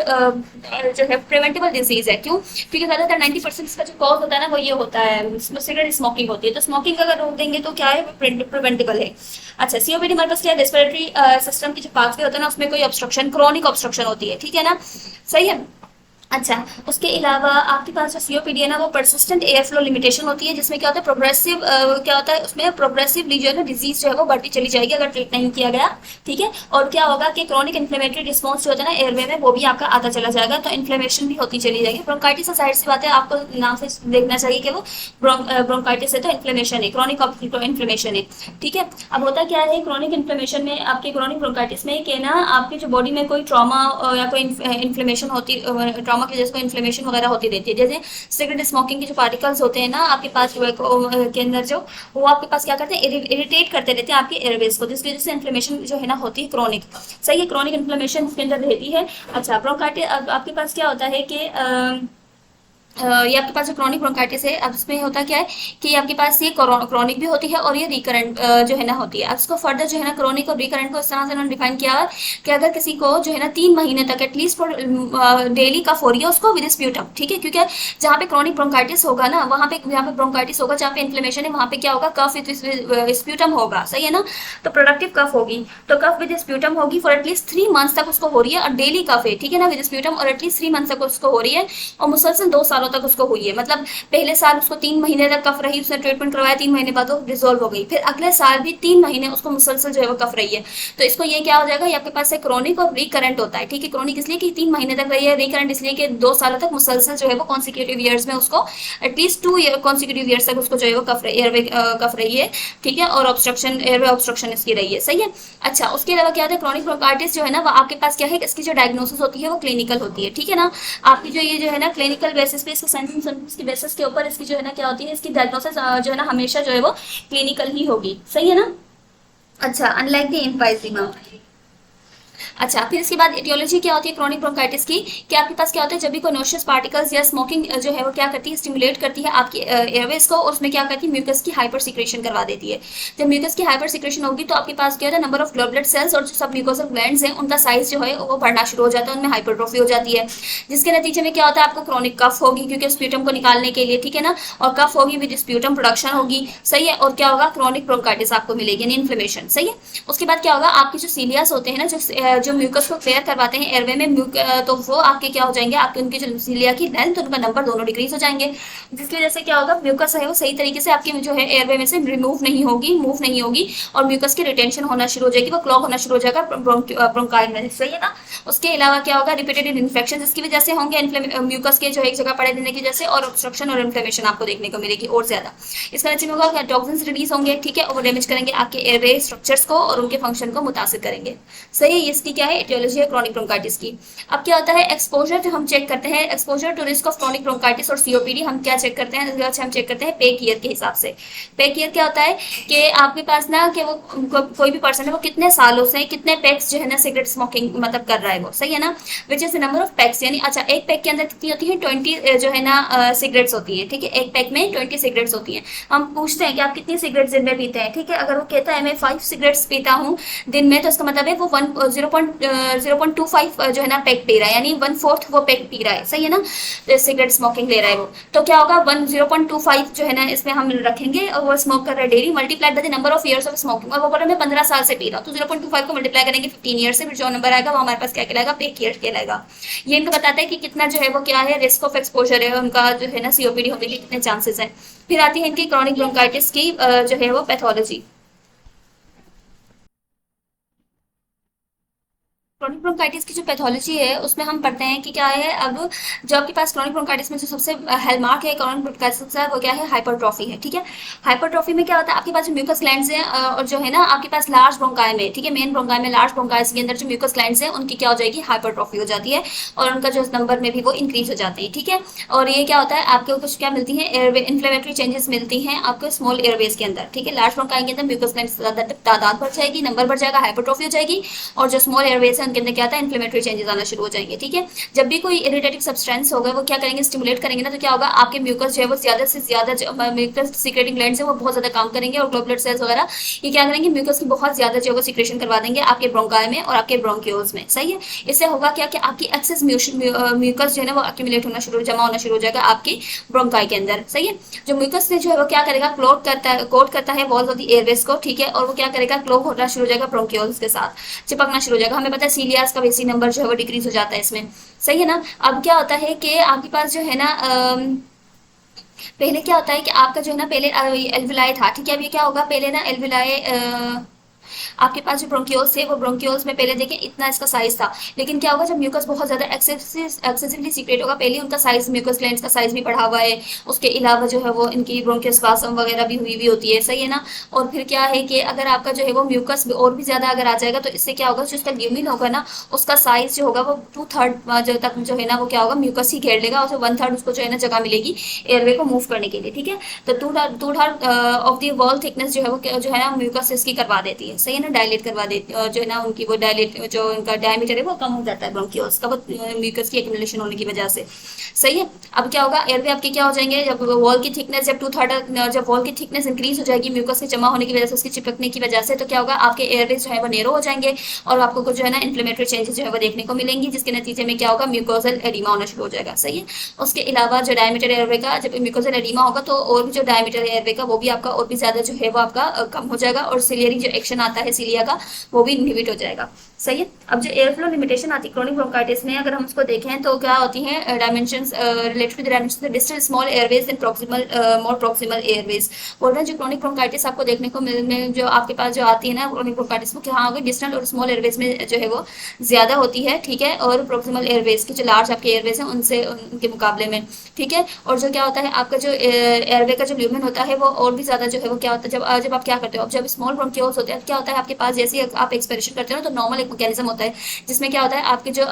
जो है प्रिवेंटेबल डिजीज है। क्यों, क्योंकि ज्यादातर 90% इसका जो कॉज होता है ना वो ये होता है, सिगरेट स्मोकिंग होती है। तो स्मोकिंग अगर रोक देंगे तो क्या है, प्रिवेंटेबल है। अच्छा, सीओपीडी हमारे पास क्या है, रेस्पिरेटरी सिस्टम की जो पाथवे होता है ना उसमें कोई ऑब्स्ट्रक्शन, क्रोनिक ऑब्स्ट्रक्शन होती है। ठीक है ना। सही है। अच्छा, उसके अलावा आपके पास जो सीओपीडी है ना, वो परसिस्टेंट एयर फ्लो लिमिटेशन होती है, जिसमें क्या होता है प्रोग्रेसिव, क्या होता है उसमें प्रोग्रेसिवली जो है ना डिजीज जो है वो बढ़ती चली जाएगी अगर ट्रीट नहीं किया गया। ठीक है। और क्या होगा कि क्रॉनिक इन्फ्लेमेटरी रिस्पॉन्स जो होता है ना एयरवे में, वो भी आपका आता चला जाएगा, तो इन्फ्लेमेशन भी होती चली जाएगी। ब्रोंकाइटिस से जाहिर सी बात है, आपको नाम से देखना चाहिए कि वो ब्रोंकाइटिस है तो इन्फ्लेमेशन है, क्रॉनिक इन्फ्लेमेशन है। ठीक है। अब होता क्या है क्रॉनिक इन्फ्लेमेशन में, आपके क्रॉनिक ब्रोंकाइटिस में कि ना आपकी जो बॉडी में कोई ट्रॉमा या कोई इन्फ्लेमेशन होती, ट्रॉमा की वजह से कोई इन्फ्लेमेशन वगैरह होती रहती है। जैसे सिगरेट स्मोकिंग के जो पार्टिकल्स होते हैं ना आपके पास के अंदर, जो वो आपके पास क्या करते हैं, इरिटेट करते रहते हैं आपके एयरवेज को, जिसकी वजह से इन्फ्लेमेशन जो है ना होती है क्रॉनिक। सही है, क्रॉनिक इन्फ्लेमेशन इसके अंदर रहती है। अच्छा, ब्रोंकाइटिस आपके पास क्या होता है कि ये आपके पास जो क्रॉनिक ब्रोंकाइटिस है, अब इसमें होता क्या है कि आपके पास ये क्रॉनिक भी होती है और ये रिकरेंट जो है ना होती है। अब इसको फर्दर जो है ना क्रॉनिक और रिकरेंट को इस तरह से उन्होंने डिफाइन किया है कि अगर किसी को जो है ना 3 महीने तक एटलीस्ट फॉर डेली कफ हो रही है उसको विद स्प्यूटम। ठीक है, क्योंकि जहाँ पे क्रॉनिक ब्रोंकाइटिस होगा ना, वहाँ पे जहाँ पे ब्रोंकाइटिस होगा, जहाँ पे इन्फ्लेमेशन है, वहाँ पे क्या होगा, कफ विद स्प्यूटम होगा। सही है ना, तो प्रोडक्टिव कफ होगी, तो कफ विद स्प्यूटम होगी फॉर एटलीस्ट 3 मंथ्स तक उसको हो रही है, और डेली कफ है। ठीक है ना, विद स्प्यूटम, और एटलीस्ट 3 मंथ्स तक उसको हो रही है, और मुसलसल 2 सालों तक उसको हुई है। मतलब पहले साल उसको 3 महीने तक कफ रही, उसने ट्रीटमेंट करवाया, 3 महीने बाद वो रिजोल्व हो गई, फिर अगले साल भी 3 महीने उसको मुसलसल जो है वो कफ रही है। तो इसको ये क्या हो जाएगा, ये आपके पास से क्रॉनिक और रिकरेंट होता है। ठीक है, क्रॉनिक इसलिए कि 3 महीने तक रही है, रिकरेंट इसलिए कि 2 सालों तक मुसलसल जो है वो कॉन्सिक्यूटिव ईयर्स में उसको एटलीस्ट 2 ईयर कॉन्सिक्यूटिव ईयर्स तक उसको जो है वो एयरवे कफ रही है। ठीक है, और ऑब्स्ट्रक्शन, एयरवे ऑब्स्ट्रक्शन इसकी रही है। सही है। अच्छा, उसके अलावा क्या होता है, क्रॉनिक ब्रोंकाइटिस जो है ना वो आपके पास क्या है, इसकी जो डायग्नोसिस होती है वो क्लिनिकल होती है। ठीक है ना, आपकी जो ये जो है ना क्लिनिकल बेसिस पे, इसके सिम्टम्स की बेसिस के ऊपर इसकी जो है ना क्या होती है, इसकी डायग्नोसिस जो है ना हमेशा जो है वो क्लिनिकल ही होगी। सही है ना। अच्छा, अनलाइक द एम्फाइजीमा। अच्छा, फिर इसके बाद एटियोलॉजी क्या होती है क्रॉनिक ब्रोंकाइटिस की, कि आपके पास क्या होता है, जब भी कोई नोशियस पार्टिकल्स या स्मोकिंग जो है वो क्या करती है, स्टिमुलेट करती है आपकी एयरवेज को, और उसमें क्या करती है, म्यूकस की हाइपर सिक्रेशन करवा देती है। जब म्यूकस की हाइपर सिक्रेशन होगी तो आपके पास क्या होता है, नंबर ऑफ ग्लोबुलर सेल्स और जो सब म्यूकोसल ग्लैंड्स हैं उनका साइज जो है वो बढ़ना शुरू हो जाता है, उनमें हाइपरट्रोफी हो जाती है, जिसके नतीजे में क्या होता है, आपको क्रॉनिक कफ होगी, क्योंकि स्प्यूटम को निकालने के लिए, ठीक है ना, और कफ होगी विद स्प्यूटम प्रोडक्शन होगी। सही है, और क्या होगा, क्रॉनिक ब्रोंकाइटिस आपको मिलेगी, यानी इन्फ्लेमेशन। सही है। उसके बाद क्या होगा, आपके जो सीलियास होते हैं ना, जो म्यूकस को क्लियर करवाते हैं एयरवे में, तो वो आपके क्या हो जाएंगे, आपके उनके जो सीलिया की लेंथ, उनका नंबर दोनों डिक्रीज हो जाएंगे, जिसकी वजह से क्या होगा, म्यूकस है वो सही तरीके से आपकी जो है एयरवे में से रिमूव नहीं होगी, मूव नहीं होगी, और म्यूकस की रिटेंशन होना शुरू हो जाएगी, वो क्लॉग होना शुरू हो जाएगा ब्रोंकाइल में। सही है ना। उसके अलावा क्या होगा, रिपीटेड इन्फेक्शन इसकी वजह से होंगे, म्यूकस के जो एक जगह पड़े रहने की वजह से, और ऑब्स्ट्रक्शन और इन्फ्लेमेशन आपको देखने को मिलेगी और ज्यादा। इसका नतीजा होगा टॉक्सिन्स रिलीज होंगे। ठीक है, और वो डैमेज करेंगे आपके एयरवे स्ट्रक्चर्स को और उनके फंक्शन को मुतासिर करेंगे। सही है, इसकी क्या है, एटियोलॉजी है क्रॉनिक ब्रोंकाइटिस की। अब क्या होता है, एक्सपोजर जो हम चेक करते हैं, exposure to risk of chronic bronchitis और सीओपीडी हम क्या चेक करते हैं, हम चेक करते हैं पेक ईयर के हिसाब से। पेक ईयर क्या होता है कि आपके पास ना कि वो कोई भी पर्सन है वो कितने सालों से कितने पैक्स जो है ना सिगरेट स्मोकिंग मतलब कर रहा है वो। सही है ना, which is the number of PACS, यानी अच्छा एक पैक के अंदर कितनी होती है, 20 जो है ना सिगरेट्स होती है। ठीक है, एक पैक में 20 सिगरेट्स होती है। हम पूछते हैं कि आप कितनी सिगरेट दिन में पीते हैं। ठीक है, अगर वो कहता है मैं 5 सिगरेट्स पीता हूँ दिन में, तो इसका मतलब है वो 0.25 जो है ना पैक पी रहा है, यानी 1/4 वो पैक पी रहा है। सही है ना, सिगरेट स्मोकिंग ले रहा है वो, तो क्या होगा 0.25 जो है ना इसमें हम रखेंगे, और वो स्मोक कर रहा है daily, multiplied by the number of years of smoking, और वो बोल रहा है मैं 15 साल से पी रहा हूँ, तो 0.25 को मल्टीप्लाई करेंगे 15 ईयर से, फिर जो नंबर आएगा वो हमारे पास क्या कहलाएगा, पेक ईयर कहलाएगा। ये इनको बताता है कि कितना जो है वो क्या है, रिस्क ऑफ एक्सपोजर है उनका जो है ना सीओपीडी होने के कितने चांसेस हैं। फिर आती है इनकी क्रॉनिक ब्रोंकाइटिस की जो है वो पैथोलॉजी। क्रॉनिक ब्रोंकाइटिस की जो पैथोलॉजी है उसमें हम पढ़ते हैं कि क्या है, अब जो आपके पास क्रॉनिक ब्रोंकाइटिस में जो सबसे हेलमार्क है क्रॉनिक ब्रोंकाइटिस का, वो क्या है, हाइपरट्रॉफी है। ठीक है, हाइपरट्रॉफी में क्या होता है, आपके पास जो म्यूकस ग्लैंड्स हैं और जो है ना आपके पास लार्ज ब्रोंकाई में, ठीक है, मेन ब्रोंकाई में लार्ज ब्रोंकाइस के अंदर जो म्यूकस ग्लैंड्स हैं उनकी क्या हो जाएगी, हाइपरट्रॉफी हो जाती है, और उनका जो नंबर में भी वो इंक्रीज हो जाते हैं। ठीक है, और ये क्या होता है, आपको कुछ क्या मिलती है, एयरवे इन्फ्लेमेटरी चेंजेस मिलती हैं आपको स्मॉल एयरवेज के अंदर। ठीक है, लार्ज ब्रोंकाई के अंदर म्यूकस ग्लैंड्स तादाद बढ़ जाएगी, नंबर बढ़ जाएगा, हाइपरट्रॉफी हो जाएगी, और जो स्मॉल एयरवेज है उनके अंदर क्या होता है, इन्फ्लेमेटरी चेंजेस आना शुरू हो जाएंगे। ठीक है, जब भी कोई इरिटेटिव सब्सटेंस होगा वो क्या करेंगे, स्टिमुलेट करेंगे ना, तो क्या होगा, आपके म्यूकस जो है वो ज्यादा से ज्यादा जो म्यूकस सिक्रेटिंग ग्लैंड्स है वो बहुत ज्यादा काम करेंगे, और ग्लोबुलर सेल्स वगैरह ये क्या करेंगे, म्यूकस की बहुत ज्यादा जो है वो सिक्रेशन करवा देंगे आपके ब्रोंकाई में और आपके ब्रोंक्यूल्स में। सही है, इससे होगा क्या कि आपकी एक्सेस म्यूकस जो है ना वो एक्यूमुलेट होना शुरू, जमा होना शुरू हो जाएगा आपकी ब्रोंकाई के अंदर। सही है, जो म्यूकस से जो है वो क्या करेगा, कोट करता है वॉल्स ऑफ द एयरवेज को। ठीक है, और वो क्या करेगा, क्लोग होना शुरू हो जाएगा ब्रोंक्यूल्स के साथ, चिपकना शुरू हो जाएगा। हमें पता है सीलिया गैस का वैसी नंबर जो है वो डिक्रीज हो जाता है इसमें। सही है ना। अब क्या होता है कि आपके पास जो है ना पहले क्या होता है कि आपका जो है ना पहले एल्विलाए था, ठीक है। अभी क्या होगा, पहले ना एल्विलाए आपके पास जो ब्रोंकियोल्स थे वो ब्रोंकियोल्स में पहले देखें इतना इसका साइज था, लेकिन क्या होगा जब म्यूकस बहुत ज्यादा एक्सेसिवली सीक्रेट होगा, पहले उनका साइज म्यूकस ग्लैंड्स का साइज भी बढ़ा हुआ है, उसके अलावा जो है वो इनकी ब्रोंकियोस्पाज्म वगैरह भी हुई होती है। सही है ना। और फिर क्या है कि अगर आपका जो है वो म्यूकस और भी ज्यादा अगर आ जाएगा तो इससे क्या होगा, जो इसका ल्यूमिन होगा ना उसका साइज जो होगा वो 2/3 जो तक जो है ना वो क्या होगा, म्यूकस ही घेर लेगा, और जो 1/3 उसको जो है ना जगह मिलेगी एयरवे को मूव करने के लिए। ठीक है। तो 2/3 ऑफ द वॉल थिकनेस जो है वो जो है ना म्यूकस इसकी करवा देती है। सही है ना। डायलेट करवा देती है, जो है ना उनकी वो डायलेट जो उनका डायमीटर है वो कम हो जाता है ब्रोंकियोल्स का, वो म्यूकस की एक्युमुलेशन होने की वजह से। सही है। अब क्या होगा, एयरवे आपके क्या हो जाएंगे, जब वॉल की थिकनेस जब 2/3 जब वॉल की थिकनेस इंक्रीज हो जाएगी म्यूकस के जमा होने की वजह से, उसकी चिपकने की वजह से, तो क्या होगा आपके एयरवेज जो है वो नेरो हो जाएंगे और आपको कुछ जो है ना इन्फ्लेमेटरी चेंजेस जो है वो देखने को मिलेंगी, जिसके नतीजे में क्या होगा, म्यूकोजल एडिमा होना शुरू हो जाएगा। सही है। उसके अलावा जो डायमीटर एयरवे का जब म्यूकोजल एडिमा होगा तो और भी जो डायमीटर एयरवे का वो भी आपका और भी ज्यादा जो है वो आपका कम हो जाएगा, और सिलियरी जो एक्शन आता है सिलिया का वो भी इनहिबिट हो जाएगा। सही है। अब जो एयर फ्लो लिमिटेशन आती है क्रोनिक ब्रोंकाइटिस में, अगर हम उसको देखें तो क्या होती है dimensions related to the dimensions distal small airways and proximal more proximal airways. बोल रहे हैं जो क्रोनिक ब्रोंकाइटिस आपको देखने को मिलने जो आपके पास जो आती है ना क्रोनिक ब्रोंकाइटिस, वो क्या होगी, डिस्टल और स्मॉल एयरवेज में जो है वो ज्यादा होती है। ठीक है। और प्रॉक्सिमल एयरवेज की जो लार्ज आपके एयरवेज हैं उनसे उनके मुकाबले में। ठीक है। और जो क्या होता है आपका जो एयरवे का जो ल्यूमेन होता है वो और भी ज्यादा जो है वो क्या होता है, जब आप क्या करते हो, जब स्मॉल ब्रोंकियोल्स होते हैं क्या होता है आपके पास, जैसे आप एक्सपिरेशन करते हो ना तो नॉर्मल एक मैकेनिज्म होता है जिसमें क्या होता है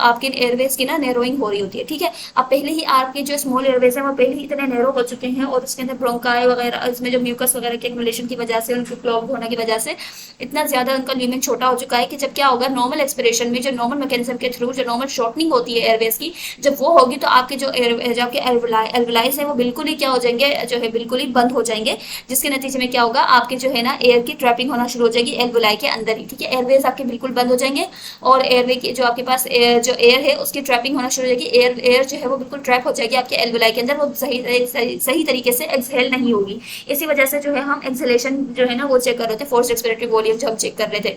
आपके एयरवेज की ना नैरोइंग हो रही होती है। ठीक है। अब पहले ही आपके जो स्मॉल एयरवेज है वो पहले ही इतने नैरो हो चुके हैं, और उसके अंदर ब्रोंकाई वगैरह इसमें जो म्यूकस वगैरह के एक्युमुलेशन की वजह से, उनके क्लॉग होने की वजह से इतना ज्यादा उनका ल्यूमेन छोटा हो चुका है कि जब क्या होगा नॉर्मल एक्सपिरेशन में जो नॉर्मल मैकेनिज्म के थ्रू जो नॉर्मल शॉर्टनिंग होती है एयरवेज की, जब वो होगी तो आपके जो एल्वुलाइज है वो बिल्कुल ही क्या हो जाएंगे, जो है बिल्कुल ही बंद हो जाएंगे, जिसके नतीजे में क्या होगा आपके जो है ना एयर की ट्रैपिंग होना शुरू हो जाएगी एल्वुलाई के अंदर ही। ठीक है। एयरवेज आपके बिल्कुल बंद हो जाएंगे और एयरवे की जो आपके पास जो एयर है उसकी ट्रैपिंग होना शुरू हो जाएगी। एयर जो है वो बिल्कुल ट्रैप हो जाएगी आपके एल्वुलाई के अंदर, वो सही तरीके से एक्सहेल नहीं होगी। इसी वजह से जो है हम एक्सहेलेशन जो है ना वो चेक कर रहे थे, फोर्स्ड एक्सपिरेटरी वॉल्यूम जो हम चेक कर रहे थे,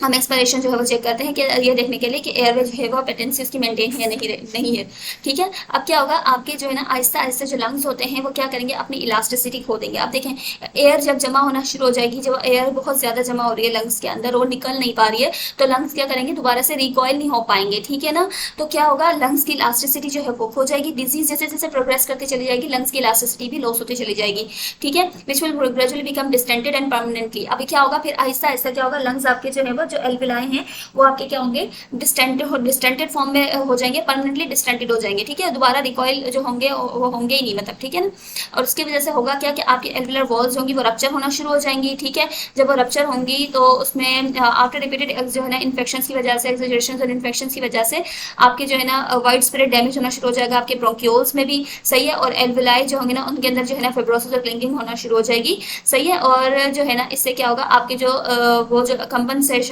हम एक्सपिरेशन जो है वो चेक करते हैं कि ये देखने के लिए कि एयरवे जो है वो पेटेंसी उसकी मेंटेन है नहीं है। ठीक है। अब क्या होगा आपके जो है ना आहिस्ता आहिस्ता जो लंग्स होते हैं वो क्या करेंगे, अपनी इलास्टिसिटी खो देंगे। आप देखें एयर जब जमा होना शुरू हो जाएगी, जब एयर बहुत ज्यादा जमा हो रही है लंग्स के अंदर और निकल नहीं पा रही है, तो लंग्स क्या करेंगे, दोबारा से रिकॉइल नहीं हो पाएंगे। ठीक है ना। तो क्या होगा, लंग्स की इलास्टिसिटी जो है वो खो जाएगी। डिजीज जैसे जैसे प्रोग्रेस करती चली जाएगी लंग्स की इलास्टिसिटी भी लॉस होती चली जाएगी। ठीक है। Which will gradually become distended and permanently. अभी क्या होगा, फिर आहिस्ता आहिस्ता क्या होगा, लंग्स आपके जो है वो जो एल्विलाई हैं वो आपके क्या होंगे, डिस्टेंटेड फॉर्म में हो जाएंगे, परमानेंटली डिस्टेंटेड हो जाएंगे। ठीक है। दोबारा रिकॉइल जो होंगे वो होंगे ही नहीं, मतलब। ठीक है ना। और उसकी वजह से होगा क्या कि आपकी एल्विलर वॉल्स होंगी वो रप्चर होना शुरू हो जाएंगी। ठीक है। जब वो रप्चर होंगी तो उसमें आफ्टर रिपीटेड जो है ना इन्फेक्शन की वजह से, एक्सजरेशन और इन्फेक्शन की वजह से आपके जो है ना वाइड स्प्रेड डैमेज होना शुरू हो जाएगा आपके ब्रोंकियोल्स में भी। सही है। और एल्विलाई जो होंगे ना उनके अंदर जो है ना फाइब्रोसिस और क्लिंगिंग होना शुरू हो जाएगी। सही है। और जो है ना इससे क्या होगा आपके जो वो जो कंपनसेटरी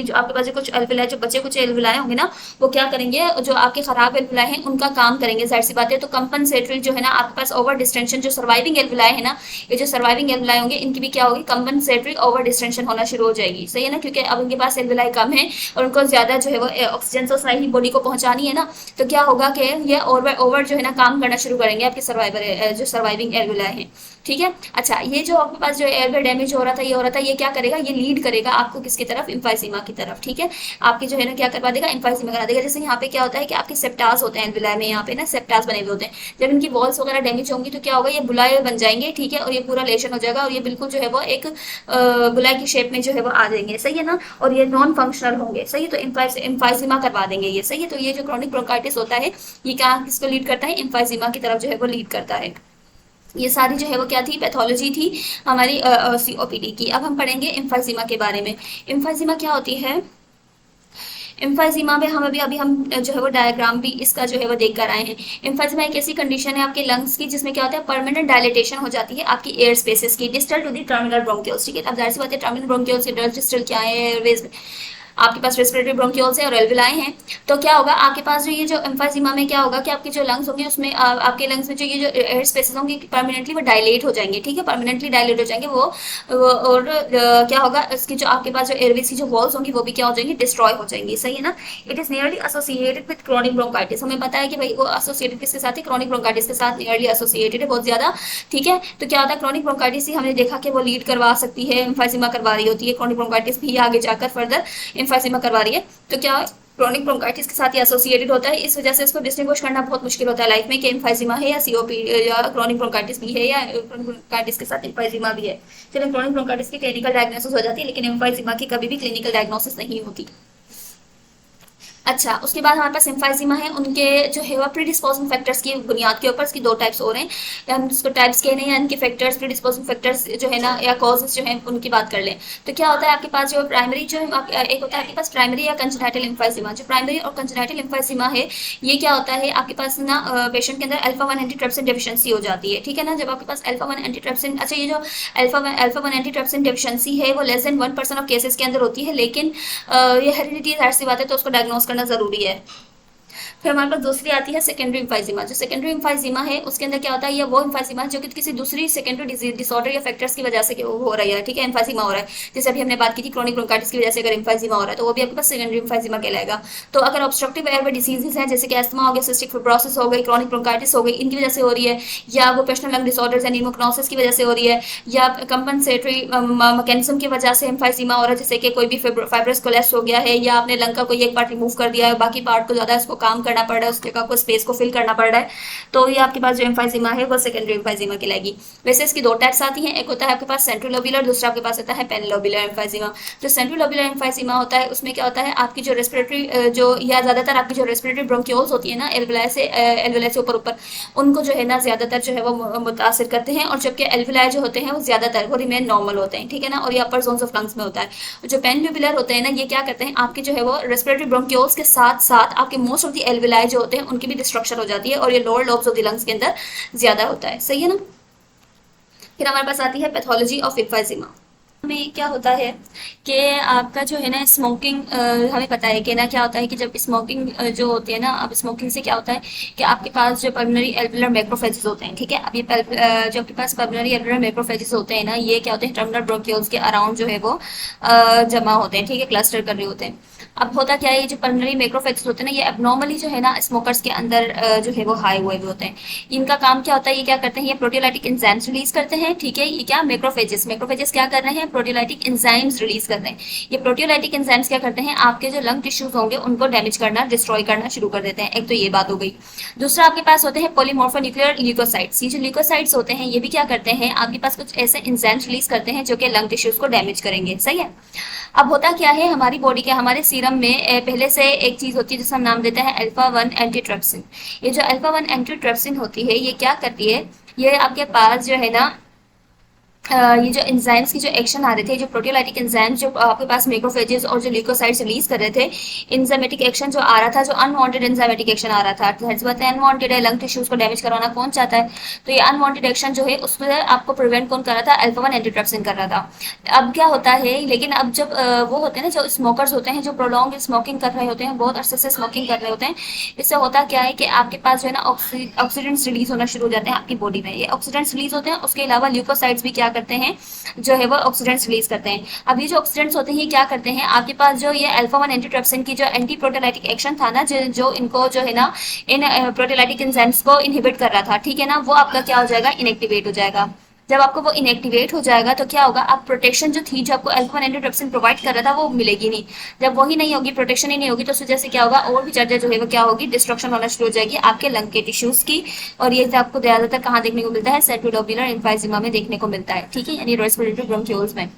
जो आपके पास जो कुछ एल्विलाई जो बचे कुछ एल्विलाई होंगे ना वो क्या करेंगे, जो आपके खराब एल्विलाई हैं उनका काम करेंगे, जाहिर सी बात है। तो कंपनसेटरी जो है ना आपके पास ओवर डिस्टेंशन जो सर्वाइविंग एल्विलाई है ना, ये जो सर्वाइविंग एल्विलाई होंगे इनकी भी क्या होगी, कंपनसेटरी ओवर डिस्टेंशन होना शुरू हो जाएगी। सही है ना। क्योंकि अब उनके पास एल्विलाई कम है और उनको ज्यादा जो है वो ऑक्सीजन तो सही बॉडी को पहुंचानी है ना, तो क्या होगा कि ये ओवर जो है ना काम करना शुरू करेंगे आपके जो सर्वाइविंग एल्विलाई है। ठीक है। अच्छा, ये जो आपके पास जो एयरवे डैमेज हो रहा था ये क्या करेगा, ये लीड करेगा आपको किसकी तरफ, एम्फाइसीमा की तरफ। ठीक है। आपके जो है ना क्या करवा देगा, एम्फाइसीमा करा देगा। जैसे यहाँ पे क्या होता है कि आपके सेप्टास होते हैं एल्विलाई में, यहाँ पे ना सेप्टास बने हुए होते हैं। जब इनकी वॉल्स वगैरह डैमेज होंगी तो क्या होगा, ये बुलाए बन जाएंगे। ठीक है। और ये पूरा लेशन हो जाएगा और ये बिल्कुल जो है वो एक बुलाई की शेप में जो है वो आ जाएंगे। सही है ना। और ये नॉन फंक्शनल होंगे। सही है। तो एम्फाइसीमा करवा देंगे ये। सही है। तो ये जो क्रॉनिक ब्रोंकाइटिस होता है ये क्या किसको लीड करता है, एम्फाइसीमा की तरफ जो है वो लीड करता है। ये सारी जो है वो क्या थी, पैथोलॉजी थी हमारी सीओपीडी की। अब हम पढ़ेंगे एम्फाइसीमा के बारे में। एम्फाइसीमा क्या होती है, एम्फाइसीमा में हम अभी हम जो है वो डायग्राम भी इसका जो है वो देख कर आए हैं। एम्फाइसीमा एक ऐसी कंडीशन है आपके लंग्स की जिसमें क्या होता है, परमानेंट डायलेटेशन हो जाती है आपकी एयर स्पेसेस की distal to the terminal bronchioles. ठीक है। अब जाहिर सी बात है टर्मिनल ब्रोंकियोल्स से डिस्टल क्या है एयरवेज में, आपके पास रेस्पिरेटरी ब्रोंक्यूल्स है और एल्विलाई हैं, तो क्या होगा आपके पास जो ये जो एम्फाइजीमा में क्या होगा कि आपके जो लंग्स होंगे उसमें आपके लंग्स में जो ये जो एयर स्पेसेस होंगे परमानेंटली वो डायलेट हो जाएंगे, ठीक है, परमानेंटली डायलेट हो जाएंगे और क्या होगा इसकी जो आपके पास जो एयरवेज की जो वॉल्स होंगी वो भी क्या हो जाएंगी, डिस्ट्रॉय हो जाएंगी, सही है ना। It is nearly associated with chronic bronchitis, हमें पता है कि भाई वो एसोसिएटेड किसके साथ है, क्रॉनिक ब्रोंकाइटिस के साथ नियरली एसोसिएटेड है बहुत ज्यादा, ठीक है। तो क्या होता है क्रॉनिक ब्रोंकाइटिस ही हमने देखा कि वो लीड करवा सकती है, एम्फाइसीमा करवा रही होती है, क्रॉनिक ब्रोंकाइटिस भी आगे जाकर फर्दर एम्फाइसीमा करवा रही है। तो क्या क्रॉनिक ब्रोंकाइटिस के साथ ही एसोसिएटेड होता है, इस वजह से इसको डिस्टिंग्विश करना बहुत मुश्किल होता है लाइफ में कि एम्फाइजीमा है या सीओपी या क्रॉनिक ब्रोंकाइटिस भी है या क्रॉनिक ब्रोंकाइटिस के साथ एम्फाइजीमा भी है। चलो क्रॉनिक ब्रोंकाइटिस की क्लिनिकल डायग्नोसिस हो जाती है लेकिन एम्फाइजीमा की कभी भी क्लिनिकल डायग्नोसिस नहीं होती। अच्छा, उसके बाद हमारे पास एम्फाइजीमा है, उनके जो है वो प्रीडिस्पोजिंग फैक्टर्स की बुनियाद के ऊपर इसकी दो टाइप्स हो रहे हैं, हम इसको टाइप्स कहने हैं, इनके फैक्टर्स प्रीडिस्पोजिंग फैक्टर्स जो है ना या कॉजेस जो है उनकी बात कर लें। तो क्या होता है आपके पास जो प्राइमरी जो है एक होता है आपके पास प्राइमरी या कंजेनाइटल एम्फाइजीमा, जो प्राइमरी और कंजेनाइटल एम्फाइजीमा है ये क्या होता है आपके पास ना पेशेंट के अंदर अल्फा 1 एंटीट्रिप्सिन डेफिशिएंसी हो जाती है, ठीक है ना। जब आपके पास अल्फा 1 एंटीट्रिप्सिन, अच्छा ये जो अल्फा 1 एंटीट्रिप्सिन डेफिशिएंसी है वो लेस देन 1% ऑफ केसेस के अंदर होती है, लेकिन ये हेरिडिटी जाहिर सी बात है तो उसको डायग्नोस करना जरूरी है। फिर हमारे पास दूसरी आती है सेकेंडरी एम्फाइजीमा, जो सेकेंडरी एम्फाइजीमा है उसके अंदर क्या होता है, ये वो एम्फाइजीमा है जो कि किसी दूसरी सेकेंडरी डिसऑर्डर या फैक्टर्स की वजह से हो रही है, ठीक है, एम्फाइजीमा हो रहा है। जैसे अभी हमने बात की थी क्रॉनिक ब्रोंकाइटिस की वजह से अगर एम्फाइजीमा हो रहा है तो वो भी आपके पास सेकेंडरी एम्फाइजीमा कहलाएगा। तो अगर ऑब्स्ट्रक्टिव एयरवे डिसीजेज हैं जैसे कि अस्थमा हो गया, सिस्टिक फिब्रोसिस हो गई, क्रॉनिक ब्रोंकाइटिस हो गई, इनकी वजह से हो रही है, या वो पेशनल लंग डिसऑर्डर्स या न्यूमोक्नोसिस की वजह से हो रही है, या कंपनसेटरी मैकेनिज्म की वजह से एम्फाइजीमा हो रहा है, जैसे कि कोई भी फाइब्रस कोलेप्स हो गया है या आपने लंग का कोई एक पार्ट रिमूव कर दिया है, बाकी पार्ट को ज्यादा इसको काम करना पड़ रहा है, उसके आपको स्पेस को फिल करना पड़ रहा है, तो ये आपके पास जो एम्फाइजीमा है वो सेकेंडरी एम्फाइजीमा कहलाएगी। वैसे इसकी दो टाइप्स आती हैं, एक होता है आपके पास सेंट्रल लोब्यूलर, दूसरा आपके पास होता है पेनिलोब्यूलर एम्फाइजीमा। जो सेंट्रल लोब्यूलर एम्फाइजीमा होता है उसमें क्या होता है आपकी जो रेस्पिरेटरी जो या ज्यादातर आपकी जो रेस्पिरेटरी ब्रोंक्यूल्स होती है ना एल्विलाई से ऊपर ऊपर उनको जो है ना ज्यादातर जो है वो मुतासिर करते हैं, और जबकि एल्विलाई जो होते हैं वो ज्यादातर वो रिमेन नॉर्मल होते हैं, ठीक है ना, और ये अपर जोन्स ऑफ लंग्स में होता है। जो पेनिलोब्यूलर होते हैं ना ये क्या करते हैं आपके जो है वो रेस्पिरेटरी ब्रोंक्यूल्स के साथ साथ आपके मोस्ट ऑफ द एल्विलाई जो होते हैं उनकी भी डिस्ट्रक्शन हो जाती है और ये lower lobes of the lungs के अंदर ज्यादा होता है, सही है ना। फिर हमारे पास आती है पैथोलॉजी ऑफ एम्फाइजीमा में क्या होता है कि आपका जो है ना स्मोकिंग, हमें पता है कि ना क्या होता है कि जब स्मोकिंग जो होती है ना, अब स्मोकिंग से क्या होता है कि आपके पास जो पल्मोनरी एल्वियोलर मैक्रोफेजेस होते हैं, ठीक है, अब ये जो आपके पास पल्मोनरी एल्वियोलर मैक्रोफेजेस होते हैं ना ये क्या होते हैं टर्मिनल ब्रोंक्यूल्स के अराउंड जो है वो जमा होते हैं, ठीक है, क्लस्टर कर रहे होते हैं। अब होता क्या है ये जो पल्मोनरी मैक्रोफेजेस होते हैं ना ये एबनॉर्मली जो है ना स्मोकर्स के अंदर जो है वो हाई हुए हुए होते हैं। इनका काम क्या होता है, ये क्या करते हैं, ये प्रोटियोलाइटिक एंजाइम्स रिलीज करते हैं, ठीक है, ये क्या मैक्रोफेजेस मैक्रोफेजेस क्या कर रहे हैं, प्रोटियोलाइटिक एंजाइम्स रिलीज कर रहे हैं। ये प्रोटियोलाइटिक एंजाइम्स क्या करते हैं आपके जो लंग टिश्यूज होंगे उनको डैमेज करना, डिस्ट्रॉय करना शुरू कर देते हैं। एक तो ये बात हो गई। दूसरा आपके पास होते हैं पॉलीमॉर्फोन्यूक्लियर ल्यूकोसाइट्स। ये जो ल्यूकोसाइट्स होते हैं ये भी क्या करते हैं आपके पास कुछ ऐसे एंजाइम्स रिलीज करते हैं जो कि लंग टिश्यूज को डैमेज करेंगे, सही है। अब होता क्या है हमारी बॉडी के हमारे सीरम में पहले से एक चीज होती है जिसे हम नाम देते हैं अल्फा 1 एंटीट्रिप्सिन। ये जो अल्फा 1 एंटीट्रिप्सिन होती है ये क्या करती है, ये आपके पास जो है ना ये जो एंजाइम्स की जो एक्शन आ रहे थे, जो प्रोटियोलाइटिक एंजाइम्स जो आपके पास मैक्रोफेजेस और जो ल्यूकोसाइट्स रिलीज कर रहे थे, एंजाइमेटिक एक्शन जो आ रहा था, जो अनवांटेड एंजाइमेटिक एक्शन आ रहा था, तो जाहिर बात है अनवांटेड है, लंग टिश्यूज को डैमेज करवाना कौन चाहता है, तो ये अनवांटेड एक्शन जो है उसमें आपको प्रिवेंट कौन कर रहा था, अल्फा 1 एंटीट्रिप्सिन कर रहा था। अब क्या होता है, लेकिन अब जब वो होते हैं ना जो स्मोकर्स होते हैं जो प्रोलॉन्ग स्मोकिंग कर रहे होते हैं, बहुत अरसे से स्मोकिंग कर रहे होते हैं, इससे होता क्या है कि आपके पास जो है ना ऑक्सीडेंट्स रिलीज होना शुरू हो जाते हैं आपकी बॉडी में। ये ऑक्सीडेंट्स रिलीज होते हैं, उसके अलावा ल्यूकोसाइट्स भी क्या करते हैं जो है वो ऑक्सीडेंट्स रिलीज करते हैं। अब ये जो ऑक्सीडेंट्स होते हैं ये क्या करते हैं आपके पास जो ये अल्फा 1 एंटीट्रिप्सिन की जो एंटी प्रोटियोलाइटिक एक्शन था ना, जो इनको जो है ना इन प्रोटियोलाइटिक एंजाइम्स को इनहिबिट कर रहा था, ठीक है ना, वो आपका क्या हो जाएगा, इनएक्टिवेट हो जाएगा। जब आपको वो इनएक्टिवेट हो जाएगा तो क्या होगा, आप प्रोटेक्शन जो थी जो आपको अल्फा 1 एंटीट्रिप्सिन प्रोवाइड कर रहा था वो मिलेगी नहीं। जब वही नहीं होगी, प्रोटेक्शन ही नहीं होगी, तो उस वजह से क्या होगा और भी ज्यादा जो है वो क्या होगी, डिस्ट्रक्शन होना शुरू हो जाएगी आपके लंग के टिश्यूज की। और ये आपको ज्यादातर कहाँ देखने को मिलता है, सेंट्रोलोब्यूलर एम्फाइजीमा में देखने को मिलता है, ठीक है, यानी रेस्पिरेटरी ब्रोंक्यूल्स में।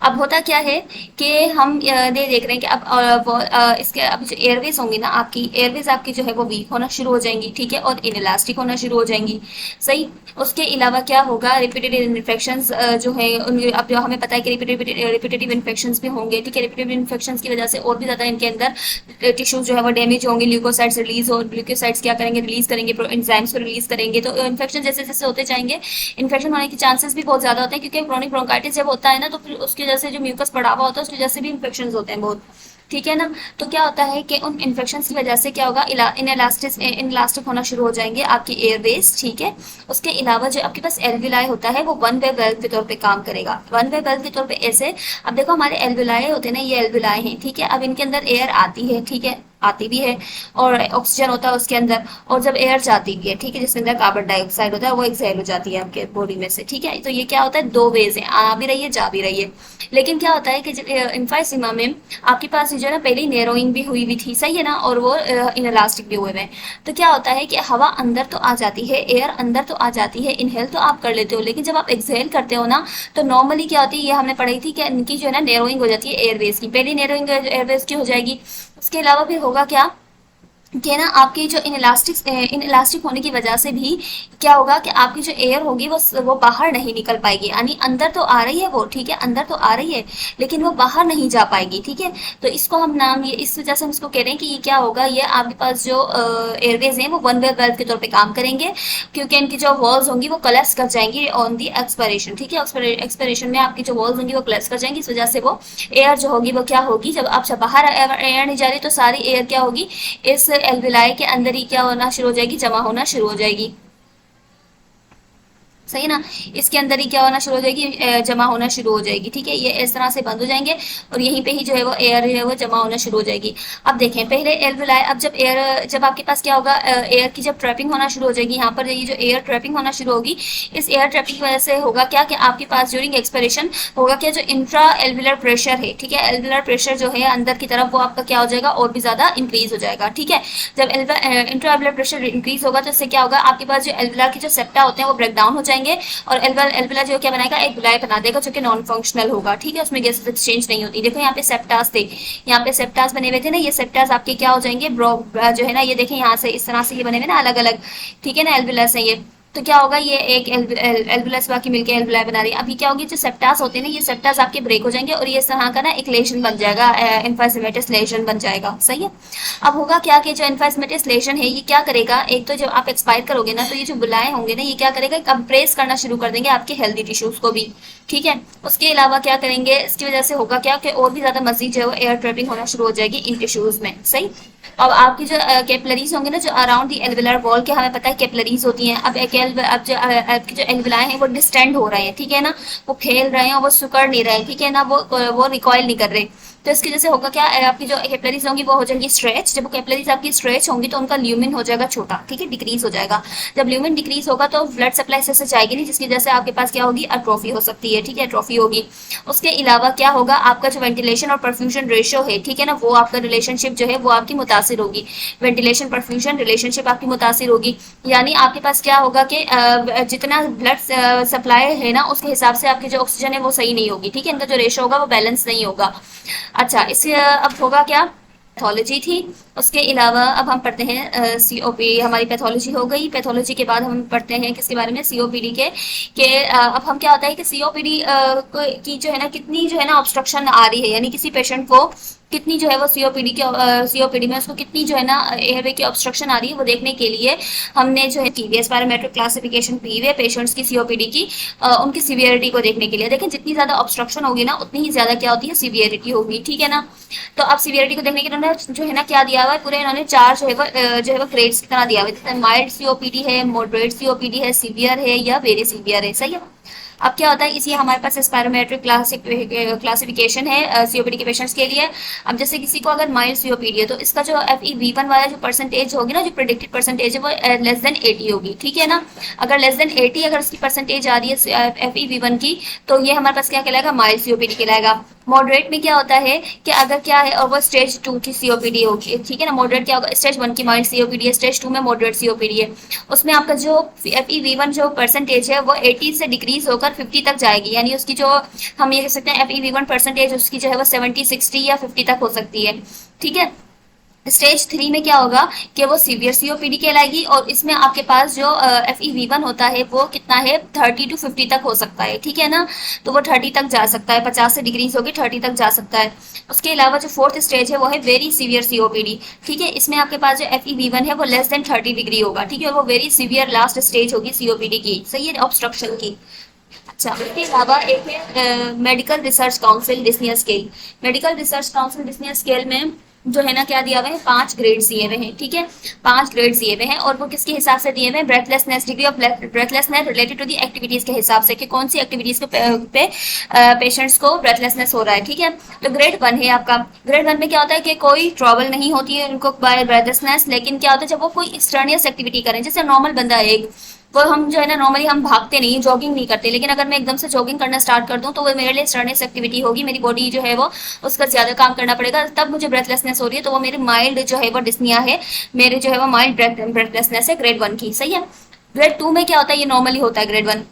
अब होता क्या है कि हम ये देख रहे हैं कि अब इसके अब जो एयरवेज होंगी ना आपकी एयरवेज आपकी जो है वो वीक होना शुरू हो जाएंगी, ठीक है, और इनइलास्टिक होना शुरू हो जाएंगी, सही। उसके अलावा क्या होगा, रिपीटेटिव इन्फेक्शंस जो है अब जो हमें पता है कि रिपीटेटिव इन्फेक्शंस भी होंगे, ठीक है, रिपीटेटिव इन्फेक्शंस की वजह से और भी ज्यादा इनके अंदर टिश्यूज जो है वो डैमेज होंगे, ल्यूकोसाइट्स रिलीज हो, ल्यूकोसाइट्स क्या करेंगे, रिलीज करेंगे, एंजाइम्स को रिलीज करेंगे, तो इन्फेक्शन जैसे जैसे होते जाएंगे इन्फेक्शन होने के चांसेस भी बहुत ज्यादा होते हैं, क्योंकि क्रोनिक ब्रोंकाइटिस जब होता है ना तो फिर उसकी वजह से, जो म्यूकस पड़ा हुआ होता है उसकी वजह से भी इन्फेक्शन होते हैं बहुत, ठीक है ना। तो क्या होता है कि उन इन्फेक्शन की वजह से क्या होगा, इनलास्टिक होना शुरू हो जाएंगे आपकी एयरवेज, ठीक है। उसके अलावा जो आपके पास एल्विलाई होता है वो वन वे वेल्व के तौर पे काम करेगा। वन वे वेल्व के तौर पे ऐसे, अब देखो हमारे एल्विलाई होते हैं ना, ये एल्विलाई हैं, ठीक है। अब इनके अंदर एयर आती है, ठीक है, आती भी है, और ऑक्सीजन होता है उसके अंदर, और जब एयर जाती भी है, ठीक है, जिसके अंदर कार्बन डाइऑक्साइड होता है, वो एक्सहेल हो जाती है आपके बॉडी में से, ठीक है। तो ये क्या होता है, दो वेज है, आ भी रही है जा भी रही है। लेकिन क्या होता है कि इम्फाइसीमा में आपके पास जो है ना, पहले नैरोइंग भी हुई हुई थी, सही है ना, और वो इनलास्टिक भी हुए हुए हैं। तो क्या होता है कि हवा अंदर तो आ जाती है, एयर अंदर तो आ जाती है, इनहेल तो आप कर लेते हो, लेकिन जब आप एक्सहेल करते हो ना, तो नॉर्मली क्या होती है, ये हमने पढ़ी थी कि इनकी जो है ना नैरोइंग हो जाती है एयरवेज की, पहली नैरोइंग एयरवेज की हो जाएगी। उसके अलावा फिर होगा क्या कि ना, आपकी जो इनइलास्टिक होने की वजह से भी क्या होगा कि आपकी जो एयर होगी वो बाहर नहीं निकल पाएगी, यानी अंदर तो आ रही है वो, ठीक है, अंदर तो आ रही है, लेकिन वो बाहर नहीं जा पाएगी, ठीक है। तो इसको हम नाम, ये इस वजह से हम इसको कह रहे हैं कि ये क्या होगा, ये आपके पास जो एयरवेज हैं वो वन वे वेल्व के तौर पे काम करेंगे, क्योंकि इनकी जो वॉल्स होंगी वो कोलैप्स कर जाएंगी ऑन दी एक्सपायरेशन, ठीक है। एक्सपायरेशन में आपकी जो वॉल्स होंगी वो कोलैप्स कर जाएंगी, इस वजह से वो एयर जो होगी वो क्या होगी, जब आप बाहर एयर नहीं जा रही तो सारी एयर क्या होगी, इस एल्विलाई के अंदर ही क्या होना शुरू हो जाएगी, जमा होना शुरू हो जाएगी, सही है ना। इसके अंदर ही क्या होना शुरू हो जाएगी, जमा होना शुरू हो जाएगी, ठीक है। ये इस तरह से बंद हो जाएंगे और यहीं पे ही जो है वो एयर जो है वो जमा होना शुरू हो जाएगी। अब देखें, पहले एल्विलाई, अब जब आपके पास क्या होगा, एयर की जब ट्रैपिंग होना शुरू हो जाएगी, यहाँ पर ये जो एयर ट्रैपिंग होना शुरू होगी, इस एयर ट्रैपिंग की वजह से होगा क्या कि आपके पास ड्यूरिंग एक्सपिरेशन होगा क्या, जो इंट्रा एल्विलर प्रेशर है, ठीक है, एल्विलर प्रेशर जो है अंदर की तरफ, वो आपका क्या हो जाएगा, और भी ज्यादा इंक्रीज हो जाएगा, ठीक है। जब इंट्रा एल्विलर प्रेशर इंक्रीज होगा तो इससे क्या होगा, आपके पास जो एल्विलर की जो सेप्टा होते हैं वो ब्रेक डाउन हो जाएंगे, और एल्विला जो क्या बनाएगा, एक विलाय बना देगा जो कि नॉन फंक्शनल होगा, ठीक है, उसमें गैसेस एक्सचेंज नहीं होती। देखो यहाँ पे सेप्टास थे, यहाँ पे सेप्टास बने हुए थे ना, ये सेप्टास आपके क्या हो जाएंगे, जो है ना, ये देखें यहाँ से इस तरह से ये बने हुए ना अलग अलग, ठीक है ना, एल्विला से ये, तो क्या होगा, ये एक एल्विलस बाकी मिलकर एल्विलाई बना रही है। अभी क्या होगी, जो सेप्टास होते हैं ना, ये सेप्टास आपके ब्रेक हो जाएंगे और ये इस तरह का ना एक लेशन बन जाएगा, इन्फाइसीमेटस लेशन बन जाएगा, सही है। अब होगा क्या कि जो इन्फाइसीमेटस लेशन है ये क्या करेगा, एक तो जब आप एक्सपायर करोगे ना, तो ये जो बुलाए होंगे ना, ये क्या करेगा, कंप्रेस करना शुरू कर देंगे आपके हेल्दी टिश्यूज को भी, ठीक है। उसके अलावा क्या करेंगे, इसकी वजह से होगा क्या कि और भी ज्यादा मजीद जो है वो एयर ट्रैपिंग होना शुरू हो जाएगी इन टिश्यूज में, सही। अब आपकी जो कैपिलरीज होंगे ना, जो अराउंड दी एल्विलर वॉल के, हमें पता है कैपिलरीज होती हैं, अब जो आपकी जो एल्विलाई हैं वो डिस्टेंड हो रहे हैं, ठीक है ना, वो फैल रहे हैं और वो सुकड़ नहीं रहे हैं, ठीक है ना, वो रिकॉइल नहीं कर रहे। तो इसकी वजह से होगा क्या, आपकी जो कैपिलरीज होंगी वो हो जाएंगी स्ट्रेच, जब कैपिलरीज आपकी स्ट्रेच होंगी तो उनका ल्यूमिन हो जाएगा छोटा, ठीक है, डिक्रीज हो जाएगा। जब ल्यूमिन डिक्रीज होगा तो ब्लड सप्लाई से जाएगी नहीं, जिसकी वजह से आपके पास क्या होगी, अट्रोफी हो सकती है, ठीक है, अट्रोफी होगी। उसके अलावा क्या होगा, आपका जो वेंटिलेशन और परफ्यूजन रेशियो है, ठीक है ना, वो आपका रिलेशनशिप जो है वो आपकी मुतासिर होगी, वेंटिलेशन परफ्यूजन रिलेशनशिप आपकी मुतासिर होगी, यानी आपके पास क्या होगा कि जितना ब्लड सप्लाई है ना उसके हिसाब से आपकी जो ऑक्सीजन है वो सही नहीं होगी, ठीक है, इनका जो रेशियो होगा वो बैलेंस नहीं होगा। अच्छा, इससे अब होगा क्या, पैथोलॉजी थी। उसके अलावा अब हम पढ़ते हैं सीओपी, हमारी पैथोलॉजी हो गई। पैथोलॉजी के बाद हम पढ़ते हैं किसके बारे में, सीओपीडी के, अब हम क्या होता है कि सीओपीडी की जो है ना, कितनी जो है ना ऑब्स्ट्रक्शन आ रही है, यानी किसी पेशेंट को कितनी जो है वो सीओपीडी में उसको कितनी जो है ना एयरवे की ऑब्स्ट्रक्शन आ रही है, वो देखने के लिए हमने जो है टीवीएस पैरामीट्रिक क्लासिफिकेशन की हुई है पेशेंट्स की सीओपीडी की, उनकी सीवियरिटी को देखने के लिए। देखें, जितनी ज्यादा ऑब्स्ट्रक्शन होगी ना उतनी ही ज्यादा क्या होती है, सीवियरिटी होगी, ठीक है ना। तो अब सीवियरिटी को देखने के लिए उन्होंने जो है ना क्या दिया हुआ है, पूरे इन्होंने चार जो है वो ग्रेड्स की तरह दिया हुआ है, माइल्ड सीओपीडी है, मॉडरेट सीओपीडी है, सीवियर है या वेरी सीवियर है, सही है। अब क्या होता है, इसी हमारे पास स्पायरोमेट्रिक क्लासिफिकेशन है सीओपीडी के पेशेंट्स के लिए। अब जैसे किसी को अगर माइल्ड सीओपीडी है तो इसका जो FeV1 वाला जो परसेंटेज होगी ना, जो प्रेडिक्टेड परसेंटेज है वो लेस देन 80 होगी, ठीक है ना। अगर लेस देन 80 अगर उसकी परसेंटेज आ रही है FeV1 की, तो ये हमारे पास क्या कहलाएगा, माइल्ड सीओपीडी कहलाएगा। मॉडरेट में क्या होता है कि अगर क्या है, और वो स्टेज 2 की सीओपीडी होगी, ठीक है ना। मॉडरेट क्या होगा, स्टेज 1 की माइल्ड सीओपीडी है, स्टेज 2 में मॉडरेट सीओपीडी है। उसमें आपका जो FeV1 जो परसेंटेज है वो 80 से डिक्रीज होकर 50 तक जाएगी, यानी उसकी जो हम ये कह सकते हैं FeV1 परसेंटेज उसकी जो है वो 70, 60 या 50 तक हो सकती है, ठीक है। स्टेज 3 में क्या होगा कि वो सीवियर सीओपीडी कहलाएगी, और इसमें आपके पास जो FeV1 होता है वो कितना है, 30 to 50 तक हो सकता है, ठीक है ना। तो वो 30 तक जा सकता है, 50 से डिग्रीज होगी 30 तक जा सकता है। उसके अलावा जो फोर्थ स्टेज है वो है वेरी सीवियर सीओपीडी, ठीक है। इसमें आपके पास जो FeV1 है वो लेस देन 30 डिग्री होगा, ठीक है, वो वेरी सीवियर लास्ट स्टेज होगी सीओपीडी की, सही है, ऑब्स्ट्रक्शन की। अच्छा, उसके अलावा एक है medical research council dyspnoea scale. Medical research council dyspnoea scale में जो है ना क्या दिया हुआ है, 5 ग्रेड्स दिए हुए हैं, ठीक है। 5 ग्रेड्स दिए हुए हैं और वो किसके हिसाब से दिए हुए हैं, breathlessness, degree of breathlessness related to the activities के हिसाब से, कि कौन सी एक्टिविटीज पे पेशेंट्स को ब्रेथलेसनेस हो रहा है, ठीक है। तो ग्रेड 1 है आपका। ग्रेड 1 में क्या होता है कि कोई ट्रबल नहीं होती है उनको बाय ब्रेथलेसनेस, लेकिन क्या होता है जब वो कोई एक्सटर्नियस एक्टिविटी करें, जैसे नॉर्मल बंदा है एक, वो हम जो है ना नॉर्मली हम भागते नहीं, जॉगिंग नहीं करते, लेकिन अगर मैं एकदम से जॉगिंग करना स्टार्ट कर दूं तो वो मेरे लिए स्ट्रेनियस एक्टिविटी होगी, मेरी बॉडी जो है वो उसका ज्यादा काम करना पड़ेगा, तब मुझे ब्रेथलेसनेस हो रही है, तो वो मेरी माइल्ड जो है वो डिस्निया है, मेरे जो है वो माइल्ड ब्रेथलेसनेस है ग्रेड 1 की, सही है। ग्रेड 2 में क्या होता है, ये नॉर्मली होता है ग्रेड 1।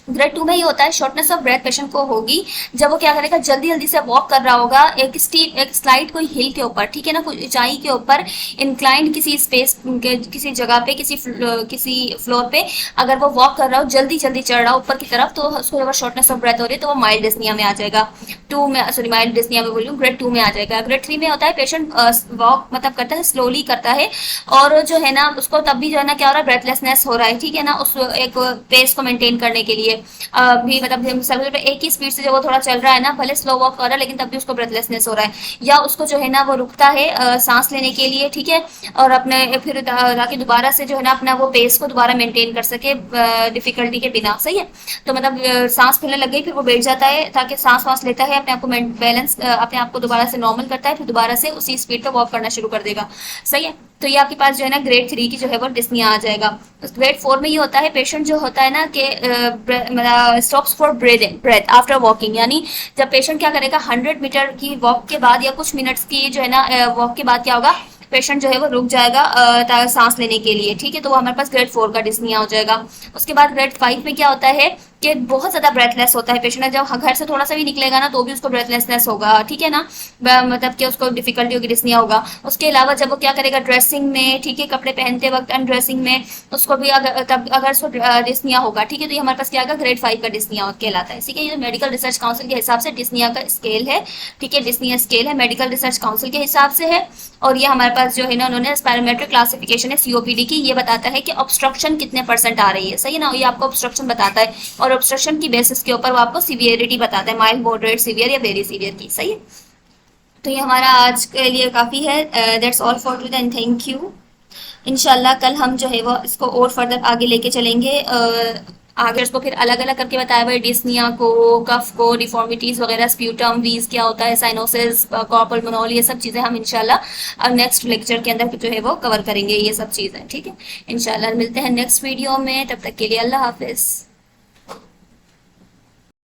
ग्रेड 2 में ये होता है शॉर्टनेस ऑफ ब्रेथ पेशेंट को होगी जब वो क्या करेगा, जल्दी जल्दी से वॉक कर रहा होगा एक स्लाइड कोई हिल के ऊपर, ठीक है ना, कोई ऊंचाई के ऊपर, इंक्लाइंड किसी स्पेस किसी जगह पे, किसी फ्लोर पे अगर वो वॉक कर रहा हो, जल्दी जल्दी चढ़ रहा हो ऊपर की तरफ, तो उसको अगर शॉर्टनेस ऑफ ब्रेथ हो रही है तो वो माइल्ड डिस्निया में आ जाएगा। टू में, सॉरी माइल्ड डिस्निया में बोलूँ, ग्रेड 2 में आ जाएगा। ग्रेड 3 में होता है पेशेंट वॉक मतलब करता है, स्लोली करता है, और जो है ना उसको तब भी जो है ना क्या हो रहा है, ब्रेथलेसनेस हो रहा है, ठीक है ना, उस एक पेस को मेंटेन करने के लिए भी मतलब सबसे एक ही स्पीड से जब वो थोड़ा चल रहा है ना, भले स्लो वॉक कर रहा है लेकिन तब भी उसको ब्रेथलेसनेस हो रहा है, या उसको जो है ना वो रुकता है सांस लेने के लिए, ठीक है, और अपने फिर ताकि दोबारा से जो है ना अपना वो पेस को दोबारा मेंटेन कर सके डिफिकल्टी के बिना, सही है। तो मतलब सांस फूलने लग गई, फिर वो बैठ जाता है ताकि सांस वांस लेता है, अपने आप को बैलेंस, अपने आप को दोबारा से नॉर्मल करता है, फिर दोबारा से उसी स्पीड पे वॉक करना शुरू कर देगा, सही है। तो ये आपके पास जो है ना ग्रेड 3 की जो है वो डिस्निया आ जाएगा। ग्रेड 4 में ये होता है पेशेंट जो होता है ना कि stops for breath after walking, यानी जब पेशेंट क्या करेगा, 100 मीटर की वॉक के बाद या कुछ मिनट्स की जो है ना वॉक के बाद क्या होगा, पेशेंट जो है वो रुक जाएगा सांस लेने के लिए, ठीक है, तो वो हमारे पास ग्रेड 4 का डिस्निया हो जाएगा। उसके बाद ग्रेड 5 में क्या होता है कि बहुत ज्यादा ब्रेथलेस होता है पेशेंट, जब घर से थोड़ा सा भी निकलेगा ना तो भी उसको ब्रेथलेसनेस होगा, ठीक है ना, मतलब कि उसको डिफिकल्टी होगी, डिस्निया होगा। उसके अलावा जब वो क्या करेगा ड्रेसिंग में, ठीक है, कपड़े पहनते वक्त अनड्रेसिंग में, उसको भी अगर उसको डिस्निया होगा, ठीक है, तो ये हमारे पास क्या आएगा, ग्रेड 5 का डिस्निया कहलाता है, ठीक है। ये मेडिकल रिसर्च काउंसिल के हिसाब से डिस्निया का स्केल है, ठीक है, डिस्निया स्केल है, मेडिकल रिसर्च काउंसिल के हिसाब से है, और ये हमारे पास जो है ना उन्होंने पैरामीट्रिक क्लासिफिकेशन है सीओपीडी की, ये बताता है कि ऑब्स्ट्रक्शन कितने परसेंट आ रही है, सही है ना, ये आपको ऑब्स्ट्रक्शन बताता है, और ऑब्स्ट्रक्शन की बेसिस के ऊपर वो आपको सीवियरिटी बताता है, माइल्ड, मॉडरेट, सीवियर या वेरी सीवियर की, सही है। तो ये हमारा आज के लिए काफ़ी है। That's all for today and thank you. इंशाल्लाह कल हम जो है वो इसको और फर्दर आगे लेके चलेंगे, आगे उसको फिर अलग अलग करके बताया हुआ है, डिस्निया को, कफ को, डिफॉर्मिटीज वगैरह, स्प्यूटम, वीज क्या होता है, साइनोसिस, कॉर्पल मोनोल, ये सब चीज़ें हम इंशाल्लाह नेक्स्ट लेक्चर के अंदर जो है वो कवर करेंगे, ये सब चीज़ें, ठीक है। इंशाल्लाह मिलते हैं नेक्स्ट वीडियो में, तब तक के लिए अल्लाह हाफिज़।